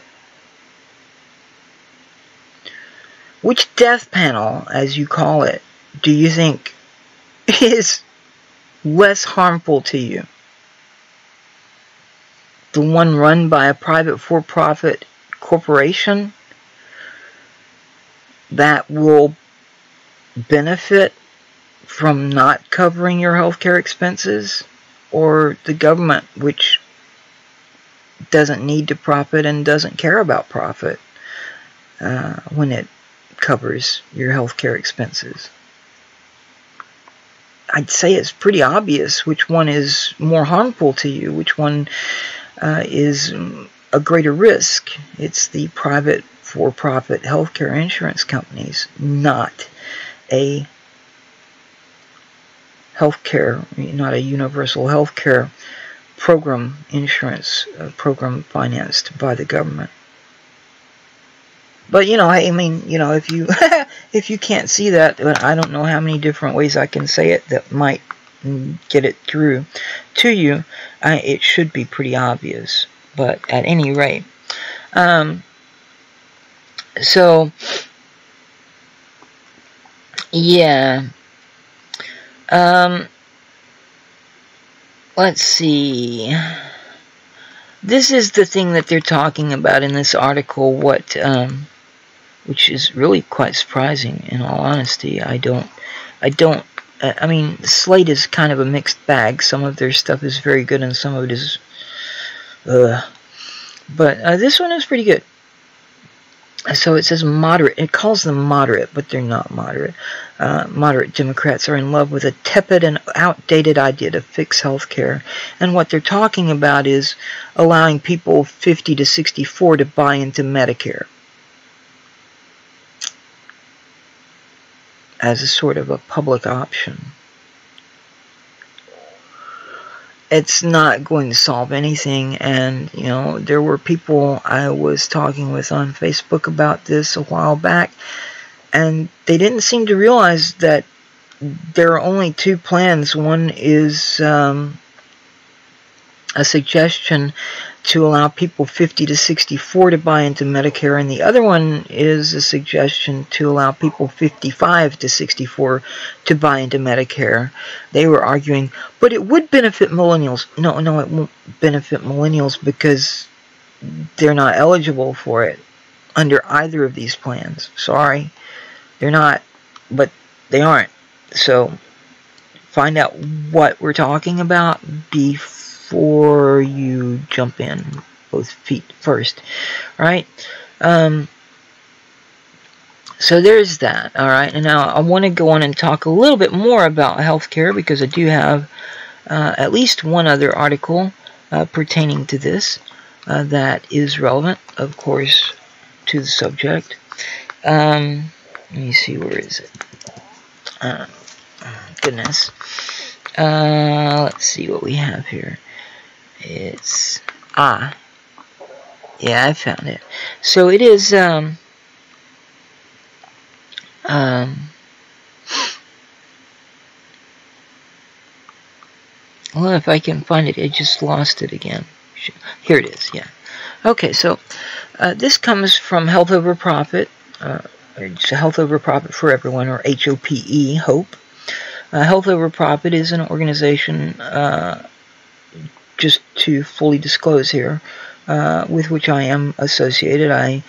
Which death panel, as you call it, do you think is less harmful to you? The one run by a private for-profit corporation that will benefit from not covering your healthcare expenses, or the government, which doesn't need to profit and doesn't care about profit when it covers your healthcare expenses? I'd say it's pretty obvious which one is more harmful to you, which one is a greater risk. It's the private for-profit healthcare insurance companies, not a universal healthcare program, insurance program financed by the government. But, I mean, if you if you can't see that, I don't know how many different ways I can say it that might get it through to you. It should be pretty obvious, but at any rate, so yeah, let's see. This is the thing that they're talking about in this article. Which is really quite surprising, in all honesty. I mean, Slate is kind of a mixed bag. Some of their stuff is very good, and some of it is, but this one is pretty good. So it says moderate. It calls them moderate, but they're not moderate. Moderate Democrats are in love with a tepid and outdated idea to fix health care. And what they're talking about is allowing people 50 to 64 to buy into Medicare as a sort of a public option. It's not going to solve anything, and there were people I was talking with on Facebook about this a while back, and they didn't seem to realize that there are only two plans. One is a suggestion to allow people 50 to 64 to buy into Medicare, and the other one is a suggestion to allow people 55 to 64 to buy into Medicare. They were arguing, but it would benefit millennials. No, it won't benefit millennials because they're not eligible for it under either of these plans. Sorry, they're not, but they aren't. So find out what we're talking about before you jump in, both feet first. All right. So there's that, all right. And now I want to go on and talk a little bit more about healthcare, because I do have at least one other article pertaining to this that is relevant, of course, to the subject. Let me see, where is it? Goodness. Let's see what we have here. It's, yeah, I found it. So it is, well, if I can find it, I just lost it again. Here it is, yeah. Okay, so this comes from Health Over Profit. It's Health Over Profit for Everyone, or HOPE, HOPE. Health Over Profit is an organization, just to fully disclose here, with which I am associated. I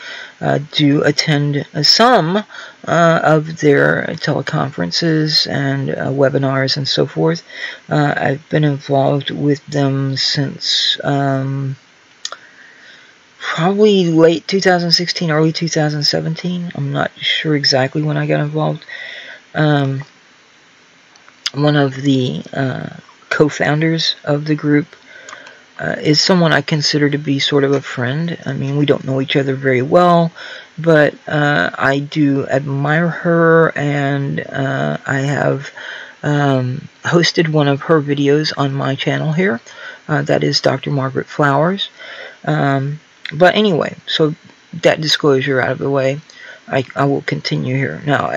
do attend some of their teleconferences and webinars and so forth. I've been involved with them since probably late 2016, early 2017. I'm not sure exactly when I got involved. One of the co-founders of the group is someone I consider to be sort of a friend. I mean, we don't know each other very well, but I do admire her, and I have hosted one of her videos on my channel here. That is Dr. Margaret Flowers. But anyway, so that disclosure out of the way, I will continue here. Now,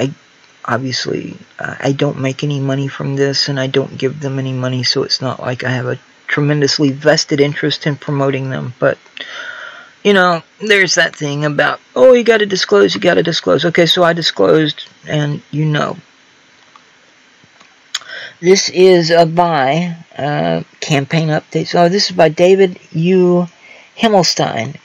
obviously, I don't make any money from this, and I don't give them any money, so it's not like I have a tremendously vested interest in promoting them. But, you know, there's that thing about, oh, you got to disclose, you got to disclose. Okay, so I disclosed, and you know. This is by campaign updates. Oh, this is by David U. Himmelstein,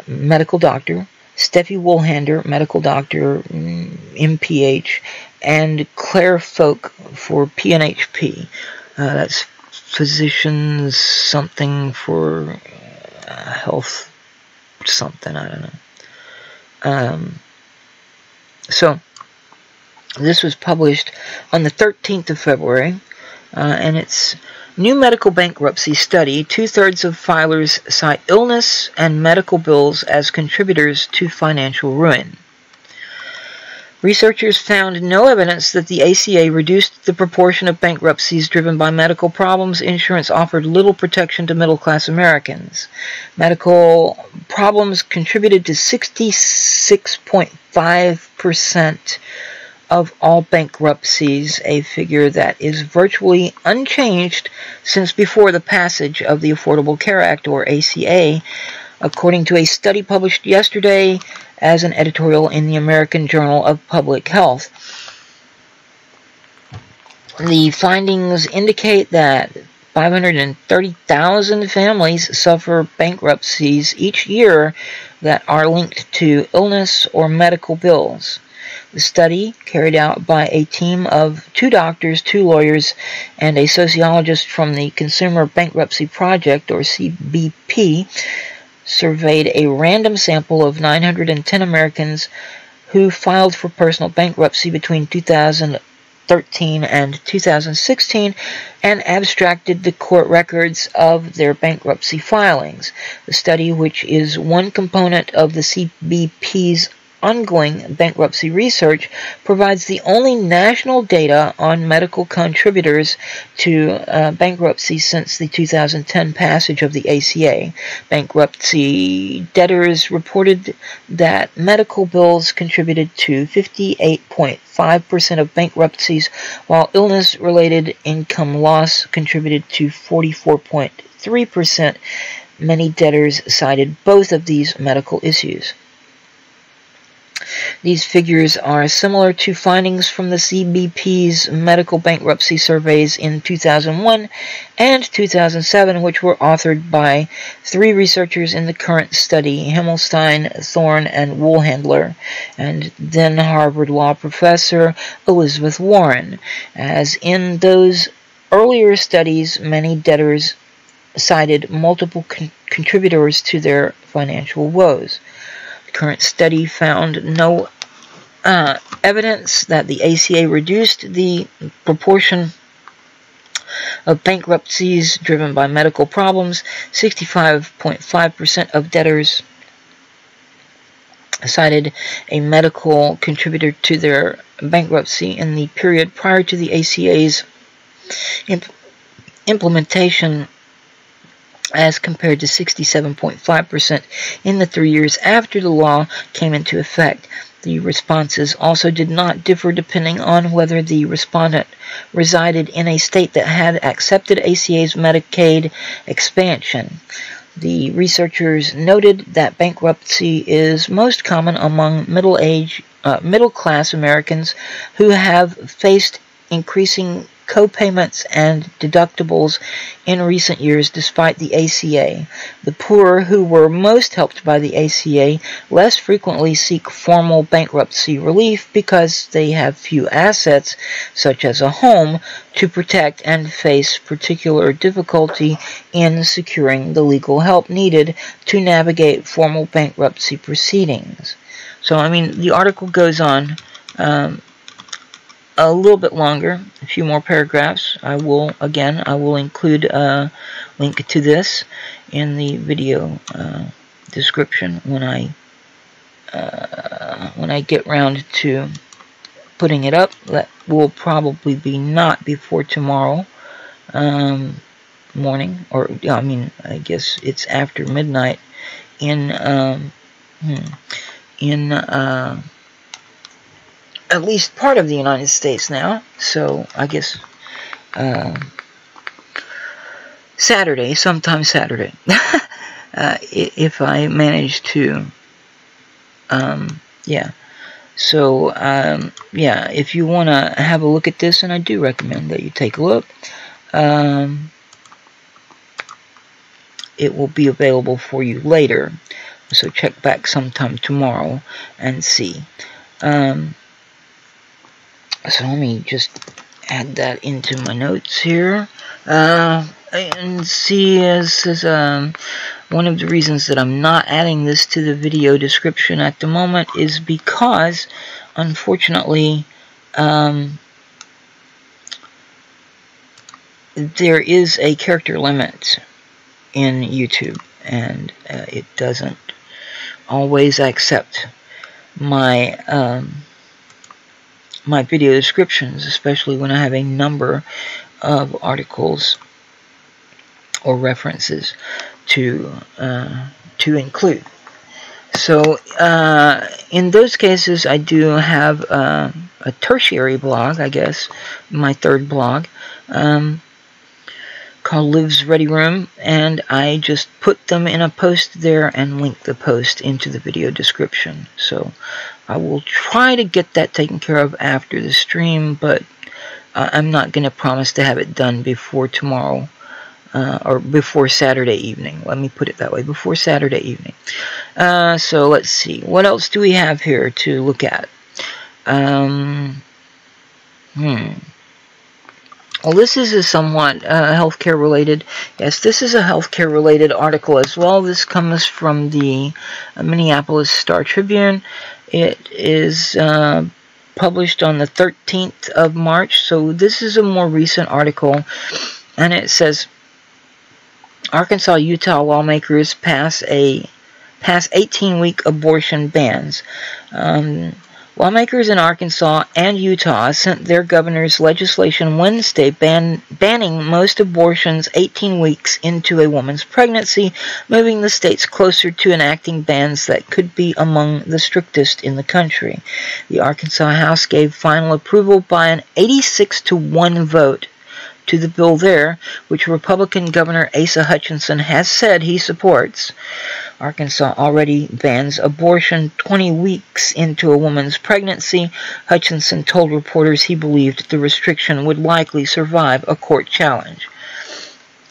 medical doctor, Steffi Woolhander, medical doctor, MPH, and Claire Folk for PNHP. That's physicians something for health something, I don't know. So this was published on the 13th of February, and it's New Medical Bankruptcy Study. 2/3 of filers cite illness and medical bills as contributors to financial ruin. Researchers found no evidence that the ACA reduced the proportion of bankruptcies driven by medical problems. Insurance offered little protection to middle-class Americans. Medical problems contributed to 66.5% of all bankruptcies, a figure that is virtually unchanged since before the passage of the Affordable Care Act, or ACA, according to a study published yesterday as an editorial in the American Journal of Public Health. The findings indicate that 530,000 families suffer bankruptcies each year that are linked to illness or medical bills. The study, carried out by a team of 2 doctors, 2 lawyers, and a sociologist from the Consumer Bankruptcy Project, or CBP, surveyed a random sample of 910 Americans who filed for personal bankruptcy between 2013 and 2016 and abstracted the court records of their bankruptcy filings. The study, which is one component of the CBP's ongoing bankruptcy research, provides the only national data on medical contributors to bankruptcy since the 2010 passage of the ACA. Bankruptcy debtors reported that medical bills contributed to 58.5% of bankruptcies, while illness-related income loss contributed to 44.3%. Many debtors cited both of these medical issues. These figures are similar to findings from the CBP's medical bankruptcy surveys in 2001 and 2007, which were authored by 3 researchers in the current study, Himmelstein, Thorne, and Woolhandler, and then Harvard Law professor Elizabeth Warren. As in those earlier studies, many debtors cited multiple contributors to their financial woes. current study found no evidence that the ACA reduced the proportion of bankruptcies driven by medical problems. 65.5% of debtors cited a medical contributor to their bankruptcy in the period prior to the ACA's implementation, as compared to 67.5% in the 3 years after the law came into effect. The responses also did not differ depending on whether the respondent resided in a state that had accepted ACA's Medicaid expansion. The researchers noted that bankruptcy is most common among middle-class Americans who have faced increasing co-payments and deductibles in recent years despite the ACA. The poor, who were most helped by the ACA, less frequently seek formal bankruptcy relief because they have few assets, such as a home, to protect and face particular difficulty in securing the legal help needed to navigate formal bankruptcy proceedings. So, I mean, the article goes on a little bit longer, a few more paragraphs. I will include a link to this in the video description when I get round to putting it up. That will probably be not before tomorrow morning, or I guess it's after midnight in at least part of the United States now. So I guess sometime Saturday, if I manage to, yeah. So, yeah, if you want to have a look at this, and I do recommend that you take a look, it will be available for you later. So check back sometime tomorrow and see. So let me just add that into my notes here. And see, this is one of the reasons that I'm not adding this to the video description at the moment is because, unfortunately, there is a character limit in YouTube, and it doesn't always accept my my video descriptions, especially when I have a number of articles or references to include. So in those cases, I do have a tertiary blog, I guess, my third blog, called Liv's Ready Room, and I just put them in a post there and link the post into the video description. So I will try to get that taken care of after the stream, but I'm not going to promise to have it done before tomorrow, or before Saturday evening. Let me put it that way, before Saturday evening. So let's see. What else do we have here to look at? Well, this is a somewhat healthcare related. Yes, this is a healthcare related article as well. This comes from the Minneapolis StarTribune. It is published on the 13th of March, so this is a more recent article, and it says Arkansas-Utah lawmakers pass 18-week abortion bans. Lawmakers in Arkansas and Utah sent their governors legislation Wednesday banning most abortions 18 weeks into a woman's pregnancy, moving the states closer to enacting bans that could be among the strictest in the country. The Arkansas House gave final approval by an 86-to-1 vote to the bill there, which Republican Governor Asa Hutchinson has said he supports. Arkansas already bans abortion 20 weeks into a woman's pregnancy. Hutchinson told reporters he believed the restriction would likely survive a court challenge.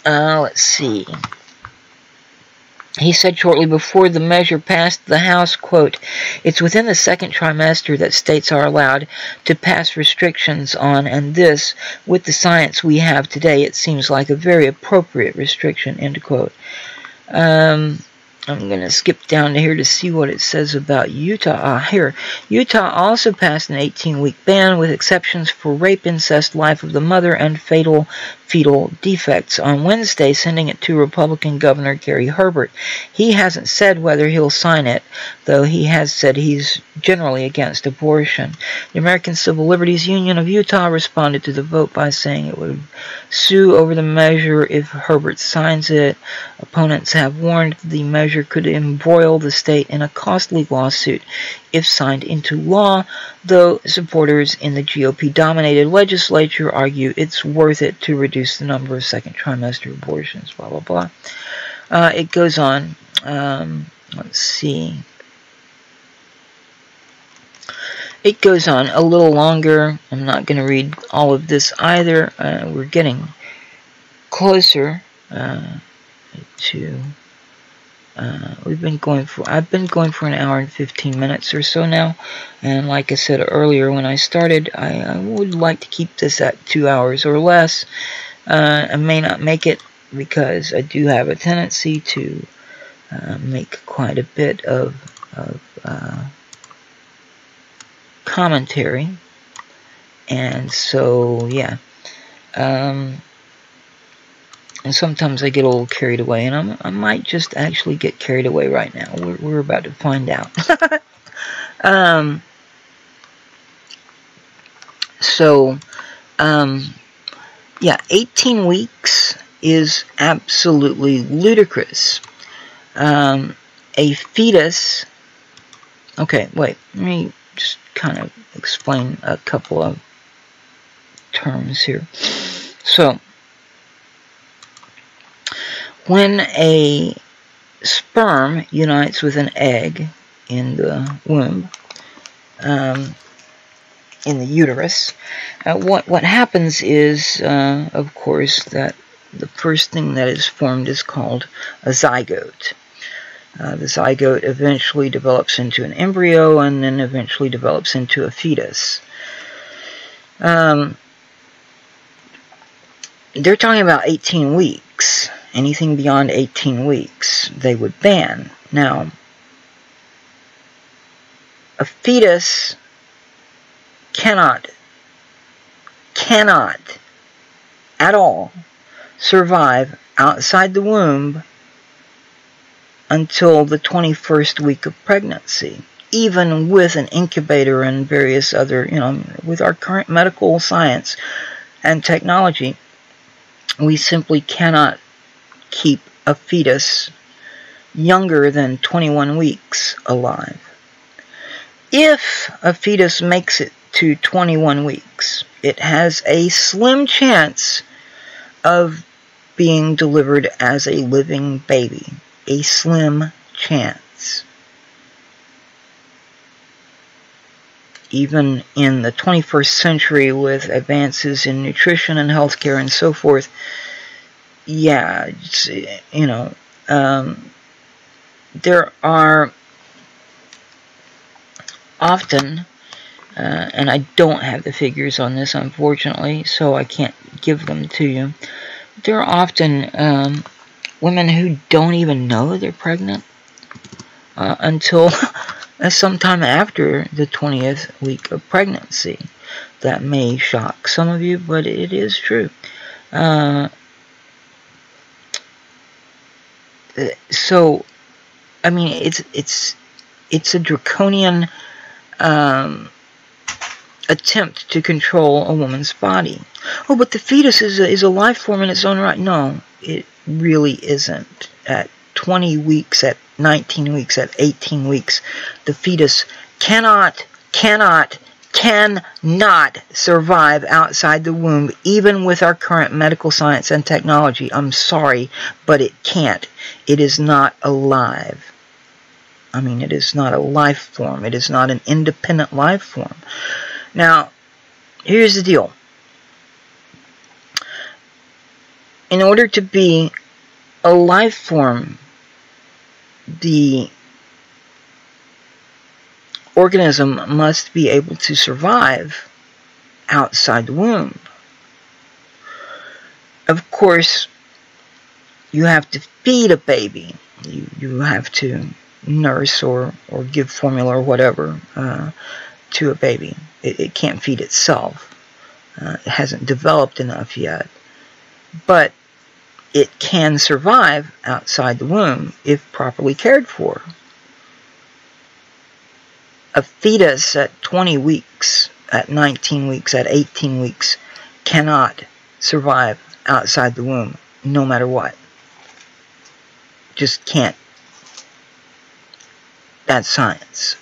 Let's see. He said shortly before the measure passed the House, quote, "It's within the second trimester that states are allowed to pass restrictions on, and this, with the science we have today, it seems like a very appropriate restriction," end quote. I'm going to skip down to here to see what it says about Utah. Here. Utah also passed an 18-week ban with exceptions for rape, incest, life of the mother, and fatal fetal defects on Wednesday, sending it to Republican Governor Gary Herbert. He hasn't said whether he'll sign it, though he has said he's generally against abortion. The American Civil Liberties Union of Utah responded to the vote by saying it would sue over the measure if Herbert signs it. Opponents have warned the measure could embroil the state in a costly lawsuit if signed into law, though supporters in the GOP-dominated legislature argue it's worth it to reduce the number of second trimester abortions, blah, blah, blah. It goes on. Let's see. It goes on a little longer. I'm not going to read all of this either. We're getting closer to... I've been going for an hour and 15 minutes or so now, and like I said earlier when I started, I would like to keep this at 2 hours or less. I may not make it because I do have a tendency to make quite a bit of commentary, and so yeah. And sometimes I get a little carried away, and I might just actually get carried away right now. We're about to find out. Yeah, 18 weeks is absolutely ludicrous. A fetus... Okay, wait, let me just kind of explain a couple of terms here. So, when a sperm unites with an egg in the womb, in the uterus, what happens is, of course, that the first thing that is formed is called a zygote. The zygote eventually develops into an embryo and then eventually develops into a fetus. They're talking about 18 weeks. Anything beyond 18 weeks, they would ban. Now, a fetus cannot at all survive outside the womb until the 21st week of pregnancy, even with an incubator and various other, with our current medical science and technology, we simply cannot keep a fetus younger than 21 weeks alive. If a fetus makes it to 21 weeks, it has a slim chance of being delivered as a living baby. A slim chance. Even in the 21st century, with advances in nutrition and healthcare and so forth, yeah, there are often, and I don't have the figures on this, unfortunately, so I can't give them to you. There are often women who don't even know they're pregnant until sometime after the 20th week of pregnancy. That may shock some of you, but it is true. So, I mean, it's a draconian attempt to control a woman's body. Oh, but the fetus is a life form in its own right. No, it really isn't. At 20 weeks, at 19 weeks, at 18 weeks, the fetus cannot survive outside the womb, even with our current medical science and technology. I'm sorry, but it can't. It is not alive. I mean, it is not a life form. It is not an independent life form. Now, here's the deal. In order to be a life form, the organism must be able to survive outside the womb. Of course, you have to feed a baby. you have to nurse or give formula or whatever to a baby. It can't feed itself. It hasn't developed enough yet. But it can survive outside the womb if properly cared for. A fetus at 20 weeks, at 19 weeks, at 18 weeks cannot survive outside the womb, no matter what. Just can't. That's science.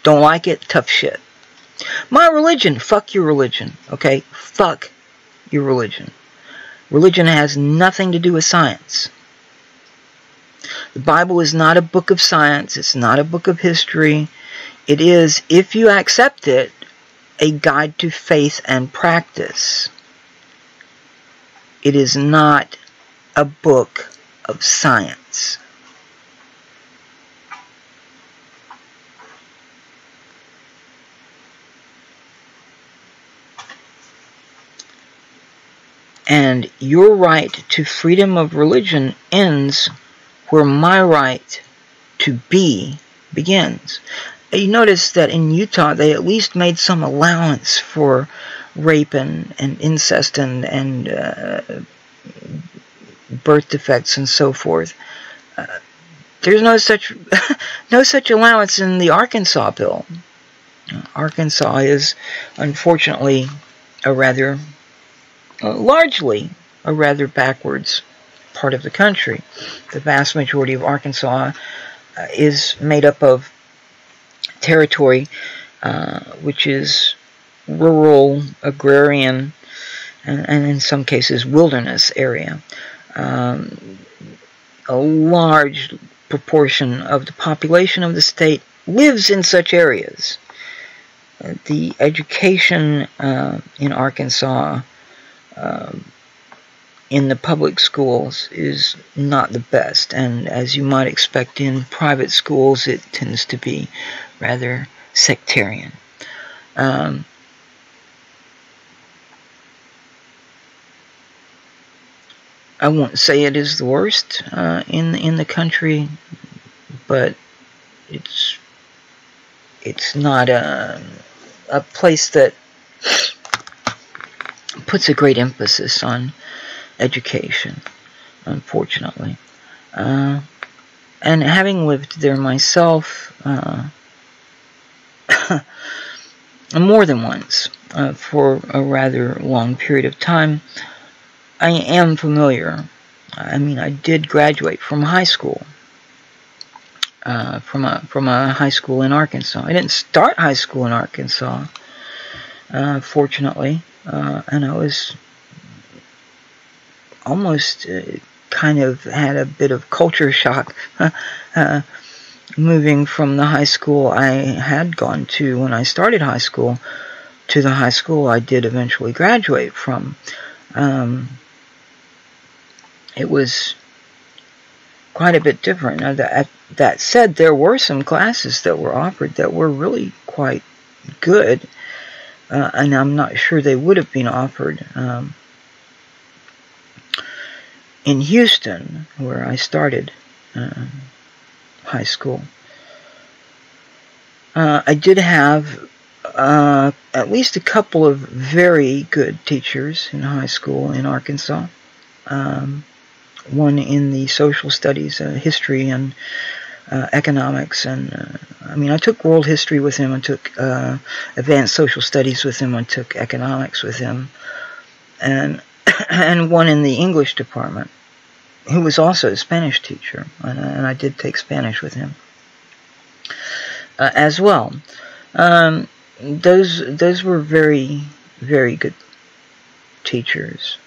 Don't like it? Tough shit. My religion, fuck your religion, okay? Fuck your religion. Religion has nothing to do with science. The Bible is not a book of science. It's not a book of history. It is, if you accept it, a guide to faith and practice. It is not a book of science. And your right to freedom of religion ends where my right to be begins. You notice that in Utah, they at least made some allowance for rape and incest and birth defects and so forth. There's no such allowance in the Arkansas bill. Arkansas is, unfortunately, largely a rather backwards part of the country. The vast majority of Arkansas is made up of territory which is rural, agrarian, and in some cases wilderness area. A large proportion of the population of the state lives in such areas. The education in Arkansas in the public schools is not the best, and as you might expect in private schools, it tends to be rather sectarian. I won't say it is the worst in the country, but it's not a place that puts a great emphasis on education, unfortunately. And having lived there myself more than once for a rather long period of time, I am familiar. I mean, I did graduate from high school, from a high school in Arkansas. I didn't start high school in Arkansas, fortunately, and I was almost kind of had a bit of culture shock moving from the high school I had gone to when I started high school to the high school I did eventually graduate from. It was quite a bit different. Now, that said, there were some classes that were offered that were really quite good, and I'm not sure they would have been offered in Houston, where I started high school. I did have at least a couple of very good teachers in high school in Arkansas. One in the social studies, history and economics, and I mean, I took world history with him, I took advanced social studies with him, I took economics with him, and one in the English department, who was also a Spanish teacher, and I did take Spanish with him as well. Those were very, very good teachers.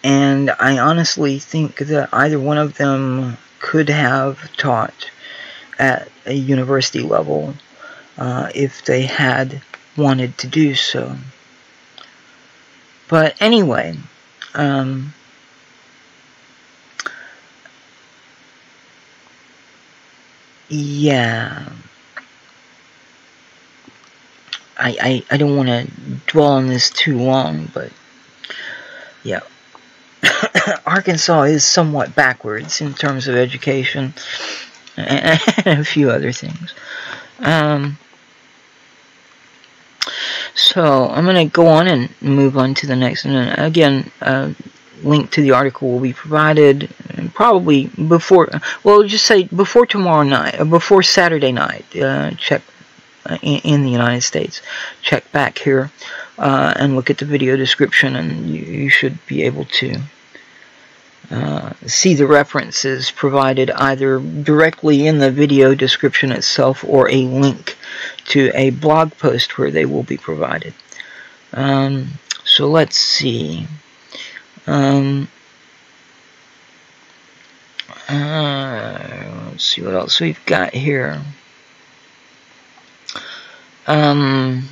And I honestly think that either one of them could have taught at a university level if they had wanted to do so. But anyway, yeah, I don't want to dwell on this too long, but yeah. Arkansas is somewhat backwards in terms of education and a few other things. So I'm going to go on and move on to the next one. And again, link to the article will be provided probably before, well, just say before tomorrow night, before Saturday night. Check in the United States. Check back here and look at the video description, and you should be able to see the references provided either directly in the video description itself or a link to a blog post where they will be provided. So let's see. Let's see what else we've got here. Well,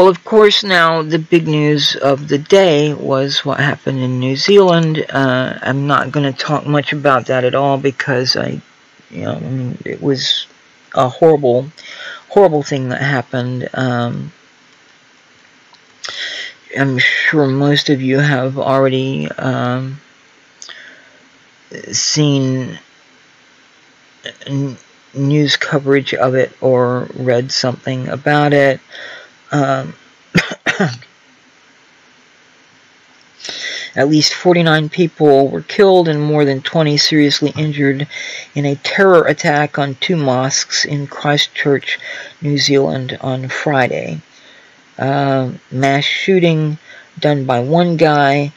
of course, now the big news of the day was what happened in New Zealand. I'm not going to talk much about that at all because it was a horrible thing that happened. I'm sure most of you have already seen news coverage of it or read something about it. At least 49 people were killed and more than 20 seriously injured in a terror attack on 2 mosques in Christchurch, New Zealand on Friday. Mass shooting done by one guy.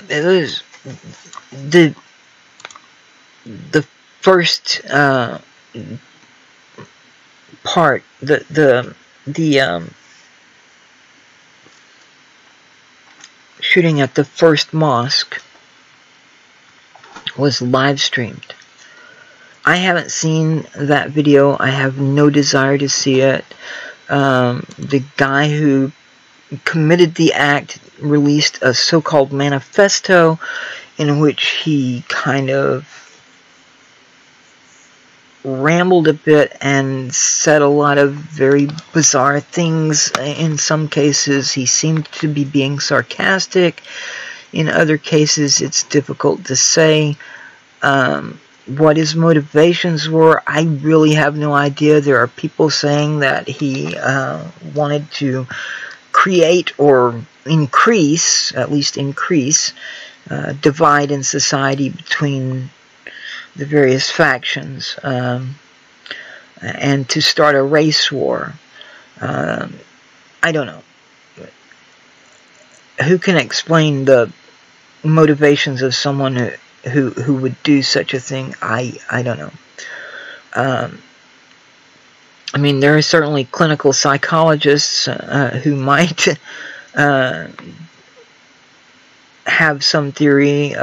It was the first part, the shooting at the first mosque was live streamed. I haven't seen that video. I have no desire to see it. The guy who committed the act released a so-called manifesto in which he kind of rambled a bit and said a lot of very bizarre things. In some cases, he seemed to be being sarcastic. In other cases, it's difficult to say what his motivations were. I really have no idea. There are people saying that he wanted to create or increase, at least increase, divide in society between the various factions, and to start a race war. I don't know. Who can explain the motivations of someone who would do such a thing? I don't know. I mean, there are certainly clinical psychologists who might have some theory.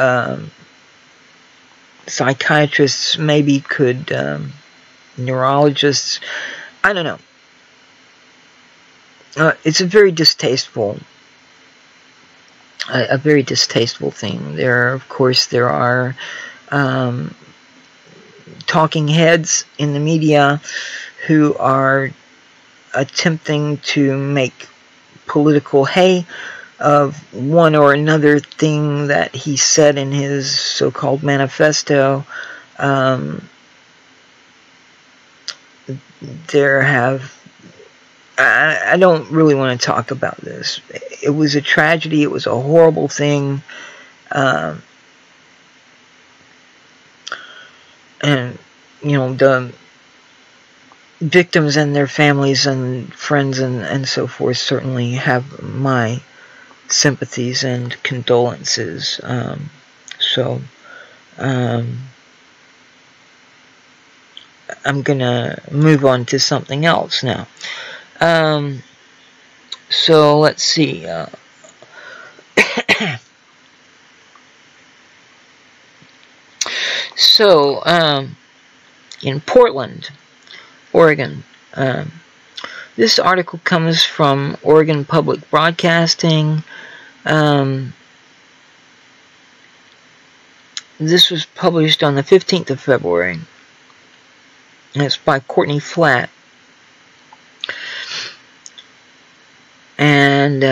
Psychiatrists maybe could, neurologists, I don't know. It's a very distasteful thing. Of course, there are talking heads in the media who are attempting to make political hay of one or another thing that he said in his so-called manifesto. I don't really want to talk about this. It was a tragedy. It was a horrible thing. And, the victims and their families and friends and so forth certainly have my sympathies and condolences. I'm gonna move on to something else now. So let's see. In Portland, Oregon, this article comes from Oregon Public Broadcasting. This was published on the 15th of February. And it's by Courtney Flatt. And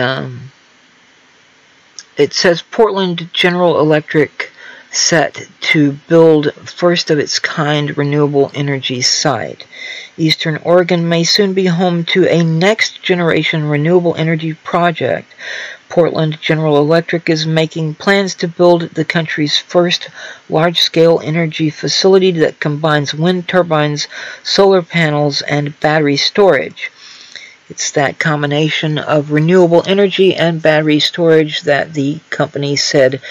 it says Portland General Electric set to build first of its kind renewable energy site. Eastern Oregon may soon be home to a next generation renewable energy project. Portland General Electric is making plans to build the country's first large-scale energy facility that combines wind turbines, solar panels, and battery storage. It's that combination of renewable energy and battery storage that the company said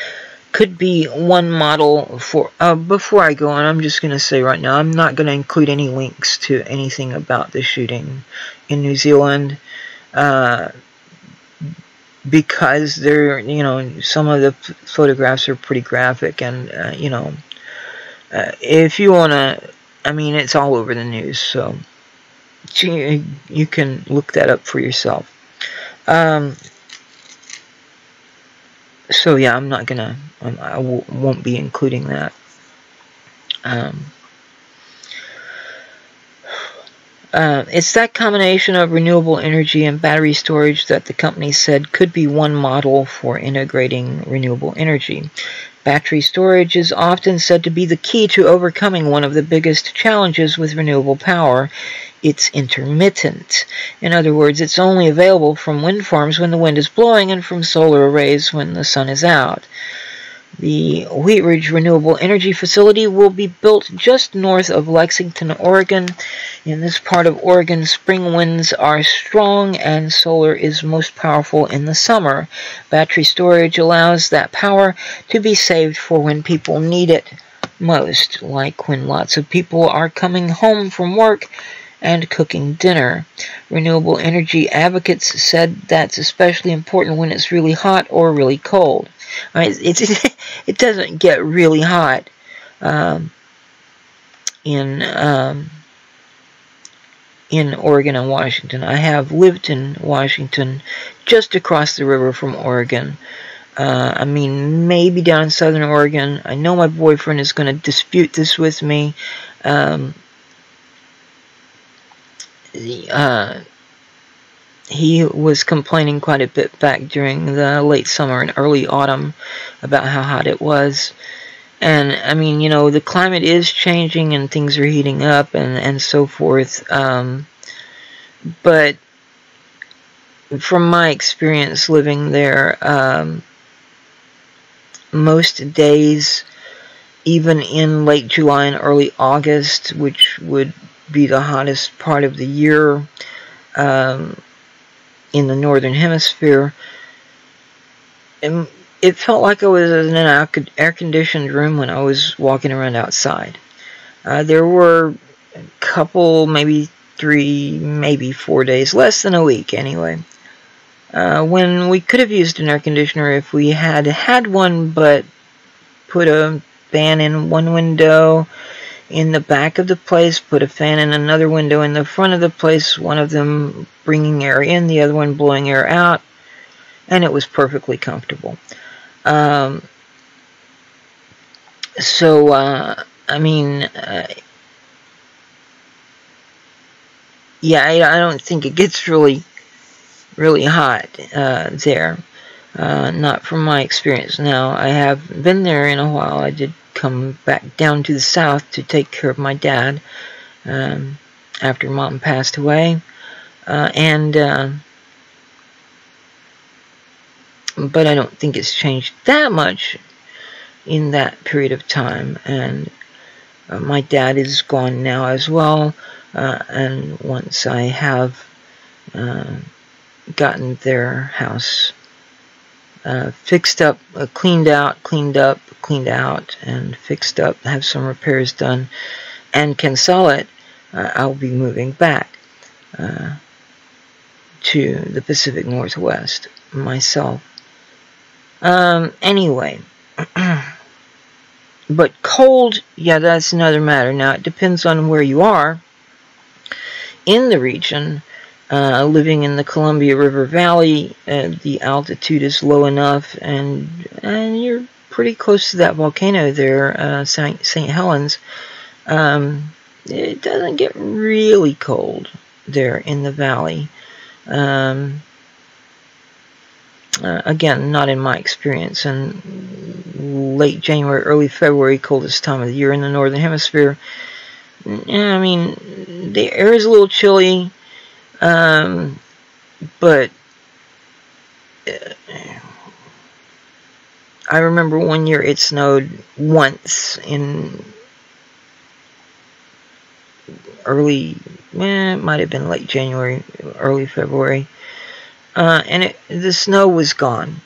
could be one model for... before I go on, I'm just going to say right now, I'm not going to include any links to anything about the shooting in New Zealand, because they're, some of the photographs are pretty graphic, and, if you want to, it's all over the news, so you can look that up for yourself. So yeah, I'm not gonna, I won't be including that. It's that combination of renewable energy and battery storage that the company said could be one model for integrating renewable energy. Battery storage is often said to be the key to overcoming one of the biggest challenges with renewable power. It's intermittent. In other words, it's only available from wind farms when the wind is blowing and from solar arrays when the sun is out. The Wheat Ridge Renewable Energy Facility will be built just north of Lexington, Oregon. In this part of Oregon, spring winds are strong and solar is most powerful in the summer. Battery storage allows that power to be saved for when people need it most, like when lots of people are coming home from work and cooking dinner. Renewable energy advocates said that's especially important when it's really hot or really cold. It doesn't get really hot in Oregon and Washington. I have lived in Washington, just across the river from Oregon. Maybe down in southern Oregon. I know my boyfriend is going to dispute this with me. He was complaining quite a bit back during the late summer and early autumn about how hot it was. And, the climate is changing and things are heating up and so forth. But from my experience living there, most days, even in late July and early August, which would be the hottest part of the year, in the northern hemisphere, and it felt like I was in an air-conditioned room when I was walking around outside. There were a couple, maybe 3, maybe 4 days, less than a week anyway, when we could have used an air conditioner if we had one, but put a fan in one window in the back of the place, put a fan in another window in the front of the place, one of them bringing air in, the other one blowing air out, and it was perfectly comfortable. Yeah, I don't think it gets really hot there, not from my experience. Now, I have been there in a while. I did come back down to the south to take care of my dad after Mom passed away, but I don't think it's changed that much in that period of time. And my dad is gone now as well, and once I have gotten their house fixed up, cleaned out, and fixed up, have some repairs done, and can sell it, I'll be moving back to the Pacific Northwest myself. Anyway, but cold, yeah, that's another matter. Now, it depends on where you are in the region. Living in the Columbia River Valley, the altitude is low enough, and you're pretty close to that volcano there, St. Helens. it doesn't get really cold there in the valley. Again, not in my experience. And late January, early February, coldest time of the year in the northern hemisphere. I mean, the air is a little chilly, but I remember one year it snowed once in early, it might have been late January, early February, and the snow was gone.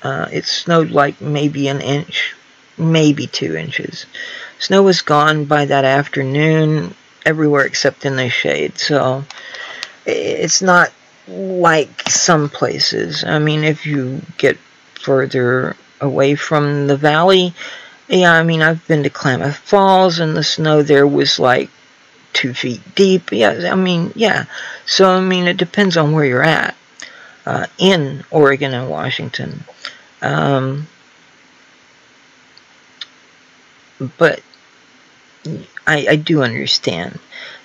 It snowed like maybe an inch, maybe 2 inches. Snow was gone by that afternoon everywhere except in the shade. So it's not like some places. I mean, if you get further away from the valley, yeah, I mean, I've been to Klamath Falls, and the snow there was like 2 feet deep. Yeah, I mean, yeah. So, I mean, it depends on where you're at in Oregon and Washington. But I do understand.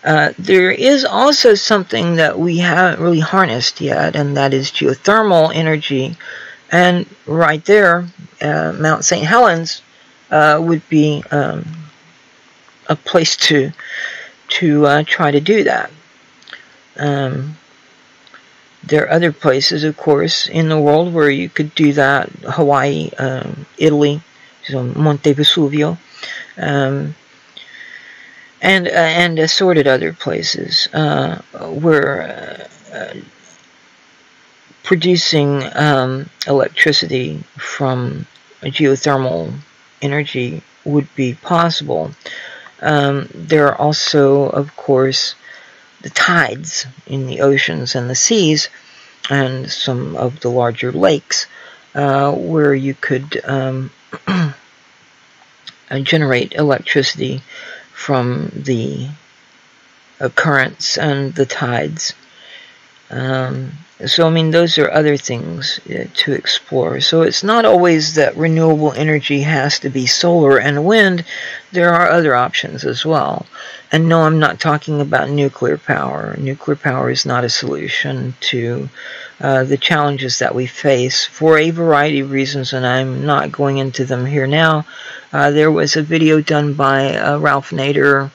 There is also something that we haven't really harnessed yet, and that is geothermal energy. And right there, Mount St. Helens would be a place to try to do that. There are other places, of course, in the world where you could do that. Hawaii, Italy, so Monte Vesuvio, and assorted other places where producing electricity from geothermal energy would be possible. There are also, of course, the tides in the oceans and the seas, and some of the larger lakes, where you could generate electricity from the currents and the tides. So, I mean, those are other things to explore. So it's not always that renewable energy has to be solar and wind. There are other options as well. And no, I'm not talking about nuclear power. Nuclear power is not a solution to the challenges that we face for a variety of reasons, and I'm not going into them here now. There was a video done by Ralph Nader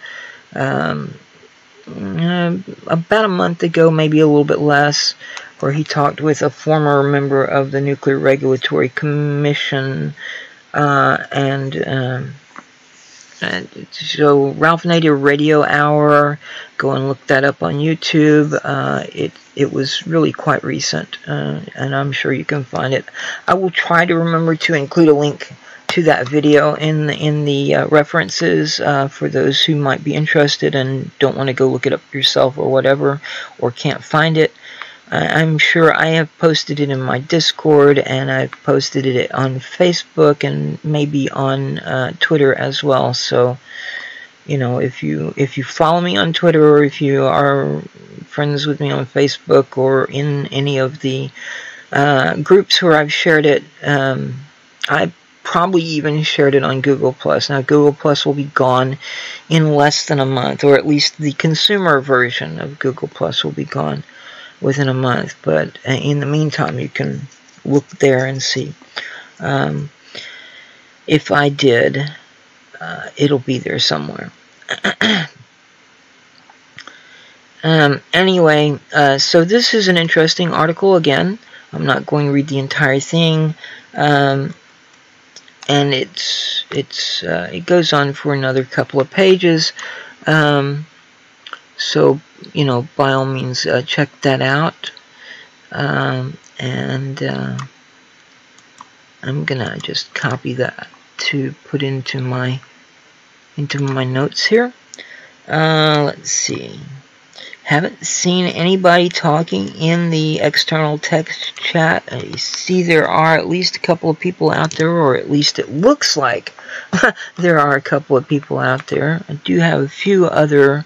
about a month ago, maybe a little bit less, where he talked with a former member of the Nuclear Regulatory Commission, and so Ralph Nader Radio Hour, go and look that up on YouTube. It was really quite recent, and I'm sure you can find it. I will try to remember to include a link to that video in the references for those who might be interested and don't want to go look it up yourself or whatever, or can't find it. I'm sure I have posted it in my Discord, and I've posted it on Facebook and maybe on Twitter as well. So, you know, if you follow me on Twitter, or if you are friends with me on Facebook, or in any of the groups where I've shared it, I probably even shared it on Google+. Now, Google+ will be gone in less than a month, or at least the consumer version of Google+ will be gone within a month. But in the meantime, you can look there and see. If I did, it'll be there somewhere. Anyway, so this is an interesting article. Again, I'm not going to read the entire thing. And it goes on for another couple of pages. So, you know, by all means, check that out. And I'm gonna just copy that to put into my notes here. Let's see. Haven't seen anybody talking in the external text chat. I see there are at least a couple of people out there, or at least it looks like there are a couple of people out there. I do have a few other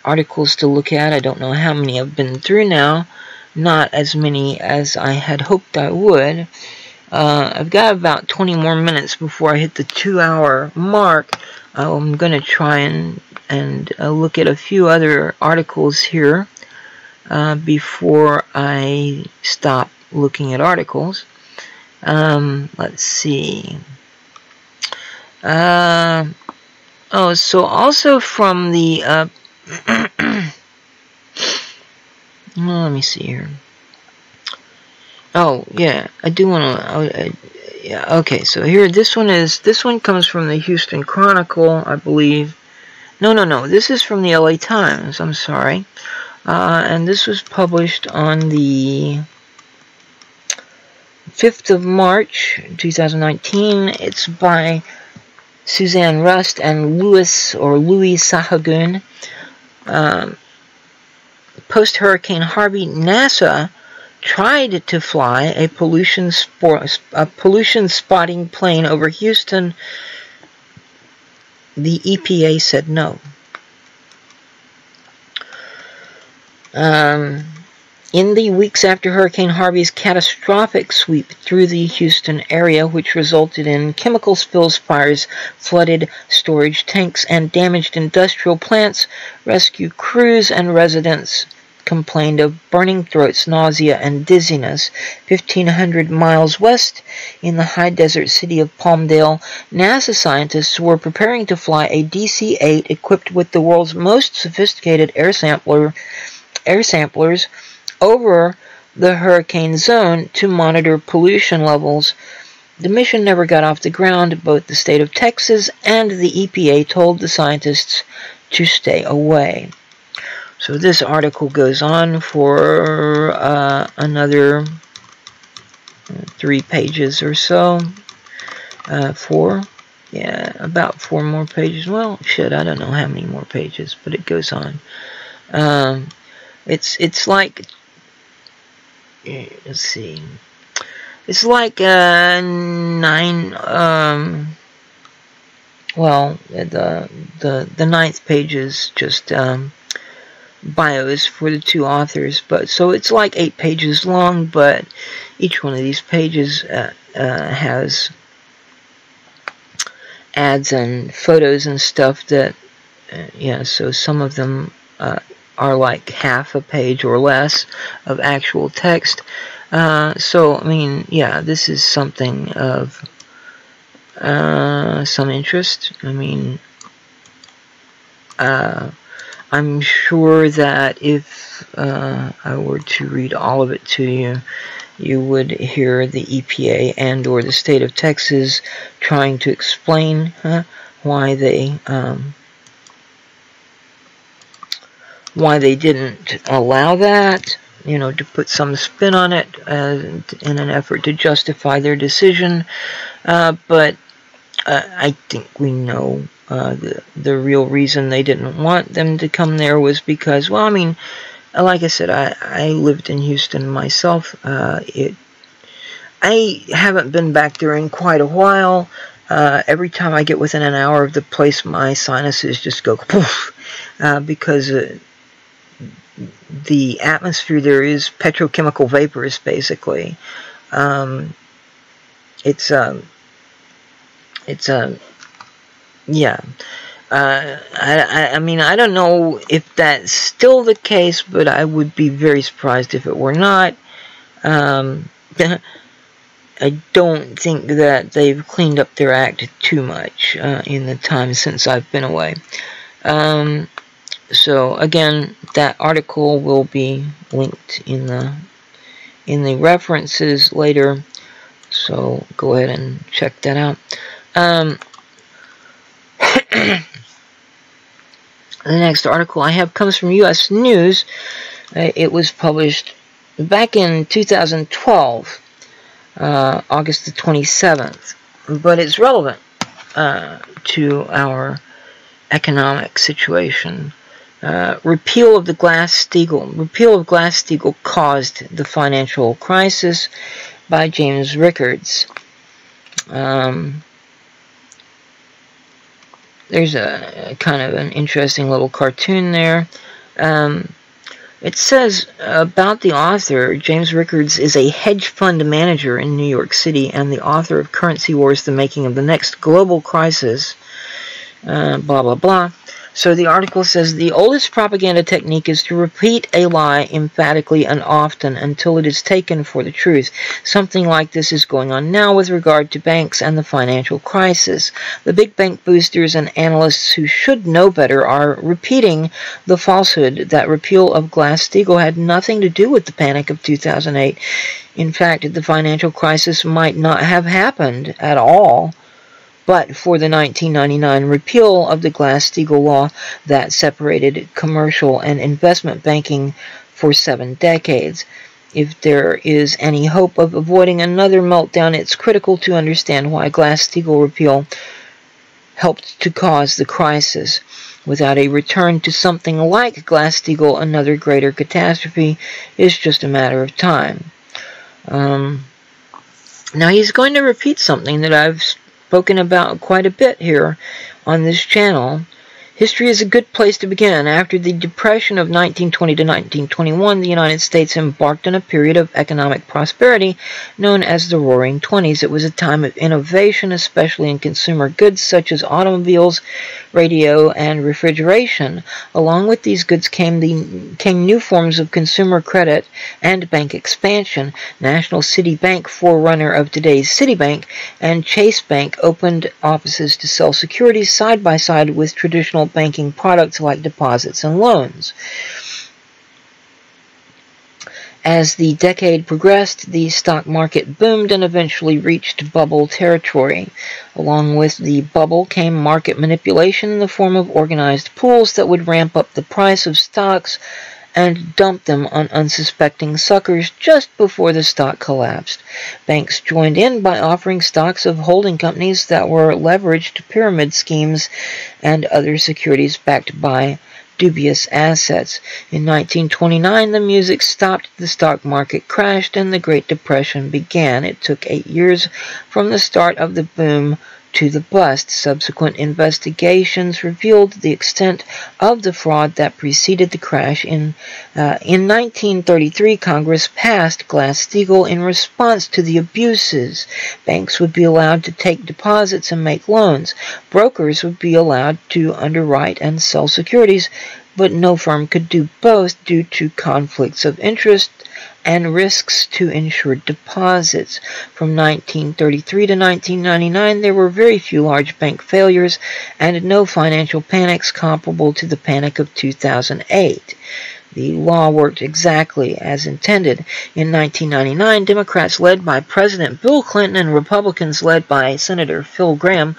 articles to look at. I don't know how many I've been through now. Not as many as I had hoped I would. I've got about 20 more minutes before I hit the 2-hour mark. I'm going to try and look at a few other articles here before I stop looking at articles. Let's see. Oh, so also from the well, let me see here. Oh, yeah, I do want to, yeah, okay, so here, this one comes from the Houston Chronicle, I believe. No, this is from the LA Times, I'm sorry. And this was published on the 5th of March, 2019. It's by Suzanne Rust and Louis Sahagun. Post-Hurricane Harvey, NASA tried to fly a pollution spotting plane over Houston. The EPA said no. In the weeks after Hurricane Harvey's catastrophic sweep through the Houston area, which resulted in chemical spills, fires, flooded storage tanks, and damaged industrial plants, rescue crews and residents complained of burning throats, nausea, and dizziness. 1,500 miles west, in the high desert city of Palmdale, NASA scientists were preparing to fly a DC-8 equipped with the world's most sophisticated air samplers over the hurricane zone to monitor pollution levels. The mission never got off the ground. Both the state of Texas and the EPA told the scientists to stay away. So this article goes on for another 3 pages or so. 4? Yeah, about 4 more pages. Well, shit, I don't know how many more pages, but it goes on. It's like, let's see. It's like 9. Well, the 9th page is just bios for the 2 authors, but so it's like 8 pages long, but each one of these pages has ads and photos and stuff that yeah, so some of them are like half a page or less of actual text. So I mean, yeah, this is something of some interest. I mean, I'm sure that if I were to read all of it to you, you would hear the EPA and or the state of Texas trying to explain why they didn't allow that, you know, to put some spin on it in an effort to justify their decision. But I think we know the real reason they didn't want them to come there was because, well, I mean, like I said, I lived in Houston myself. I haven't been back there in quite a while. Every time I get within an hour of the place, my sinuses just go poof, because the atmosphere there is petrochemical vapors, basically. Yeah. I mean, I don't know if that's still the case, but I would be very surprised if it were not. I don't think that they've cleaned up their act too much in the time since I've been away. So again, that article will be linked in the references later. So go ahead and check that out. The next article I have comes from U.S. News. It was published back in 2012, August the 27th, but it's relevant to our economic situation. Repeal of Glass-Steagall caused the financial crisis, by James Rickards. There's a kind of an interesting little cartoon there. It says about the author, James Rickards is a hedge fund manager in New York City and the author of Currency Wars, The Making of the Next Global Crisis. blah, blah, blah. So the article says the oldest propaganda technique is to repeat a lie emphatically and often until it is taken for the truth. Something like this is going on now with regard to banks and the financial crisis. The big bank boosters and analysts who should know better are repeating the falsehood that repeal of Glass-Steagall had nothing to do with the panic of 2008. In fact, the financial crisis might not have happened at all but for the 1999 repeal of the Glass-Steagall law that separated commercial and investment banking for 7 decades. If there is any hope of avoiding another meltdown, it's critical to understand why Glass-Steagall repeal helped to cause the crisis. Without a return to something like Glass-Steagall, another greater catastrophe is just a matter of time. Now he's going to repeat something that I've spoken about quite a bit here on this channel. History is a good place to begin. After the Depression of 1920 to 1921, the United States embarked on a period of economic prosperity known as the Roaring Twenties. It was a time of innovation, especially in consumer goods such as automobiles, radio, and refrigeration. Along with these goods came new forms of consumer credit and bank expansion. National City Bank, forerunner of today's Citibank, and Chase Bank opened offices to sell securities side by side with traditional banking products like deposits and loans. As the decade progressed, the stock market boomed and eventually reached bubble territory. Along with the bubble came market manipulation in the form of organized pools that would ramp up the price of stocks and dump them on unsuspecting suckers just before the stock collapsed. Banks joined in by offering stocks of holding companies that were leveraged to pyramid schemes and other securities backed by dubious assets. In 1929, the music stopped, the stock market crashed, and the Great Depression began. It took 8 years from the start of the boom to the bust. Subsequent investigations revealed the extent of the fraud that preceded the crash. In 1933, Congress passed Glass-Steagall in response to the abuses. Banks would be allowed to take deposits and make loans. Brokers would be allowed to underwrite and sell securities, but no firm could do both due to conflicts of interest and risks to insured deposits. From 1933 to 1999, there were very few large bank failures and no financial panics comparable to the panic of 2008. The law worked exactly as intended. In 1999, Democrats led by President Bill Clinton and Republicans led by Senator Phil Graham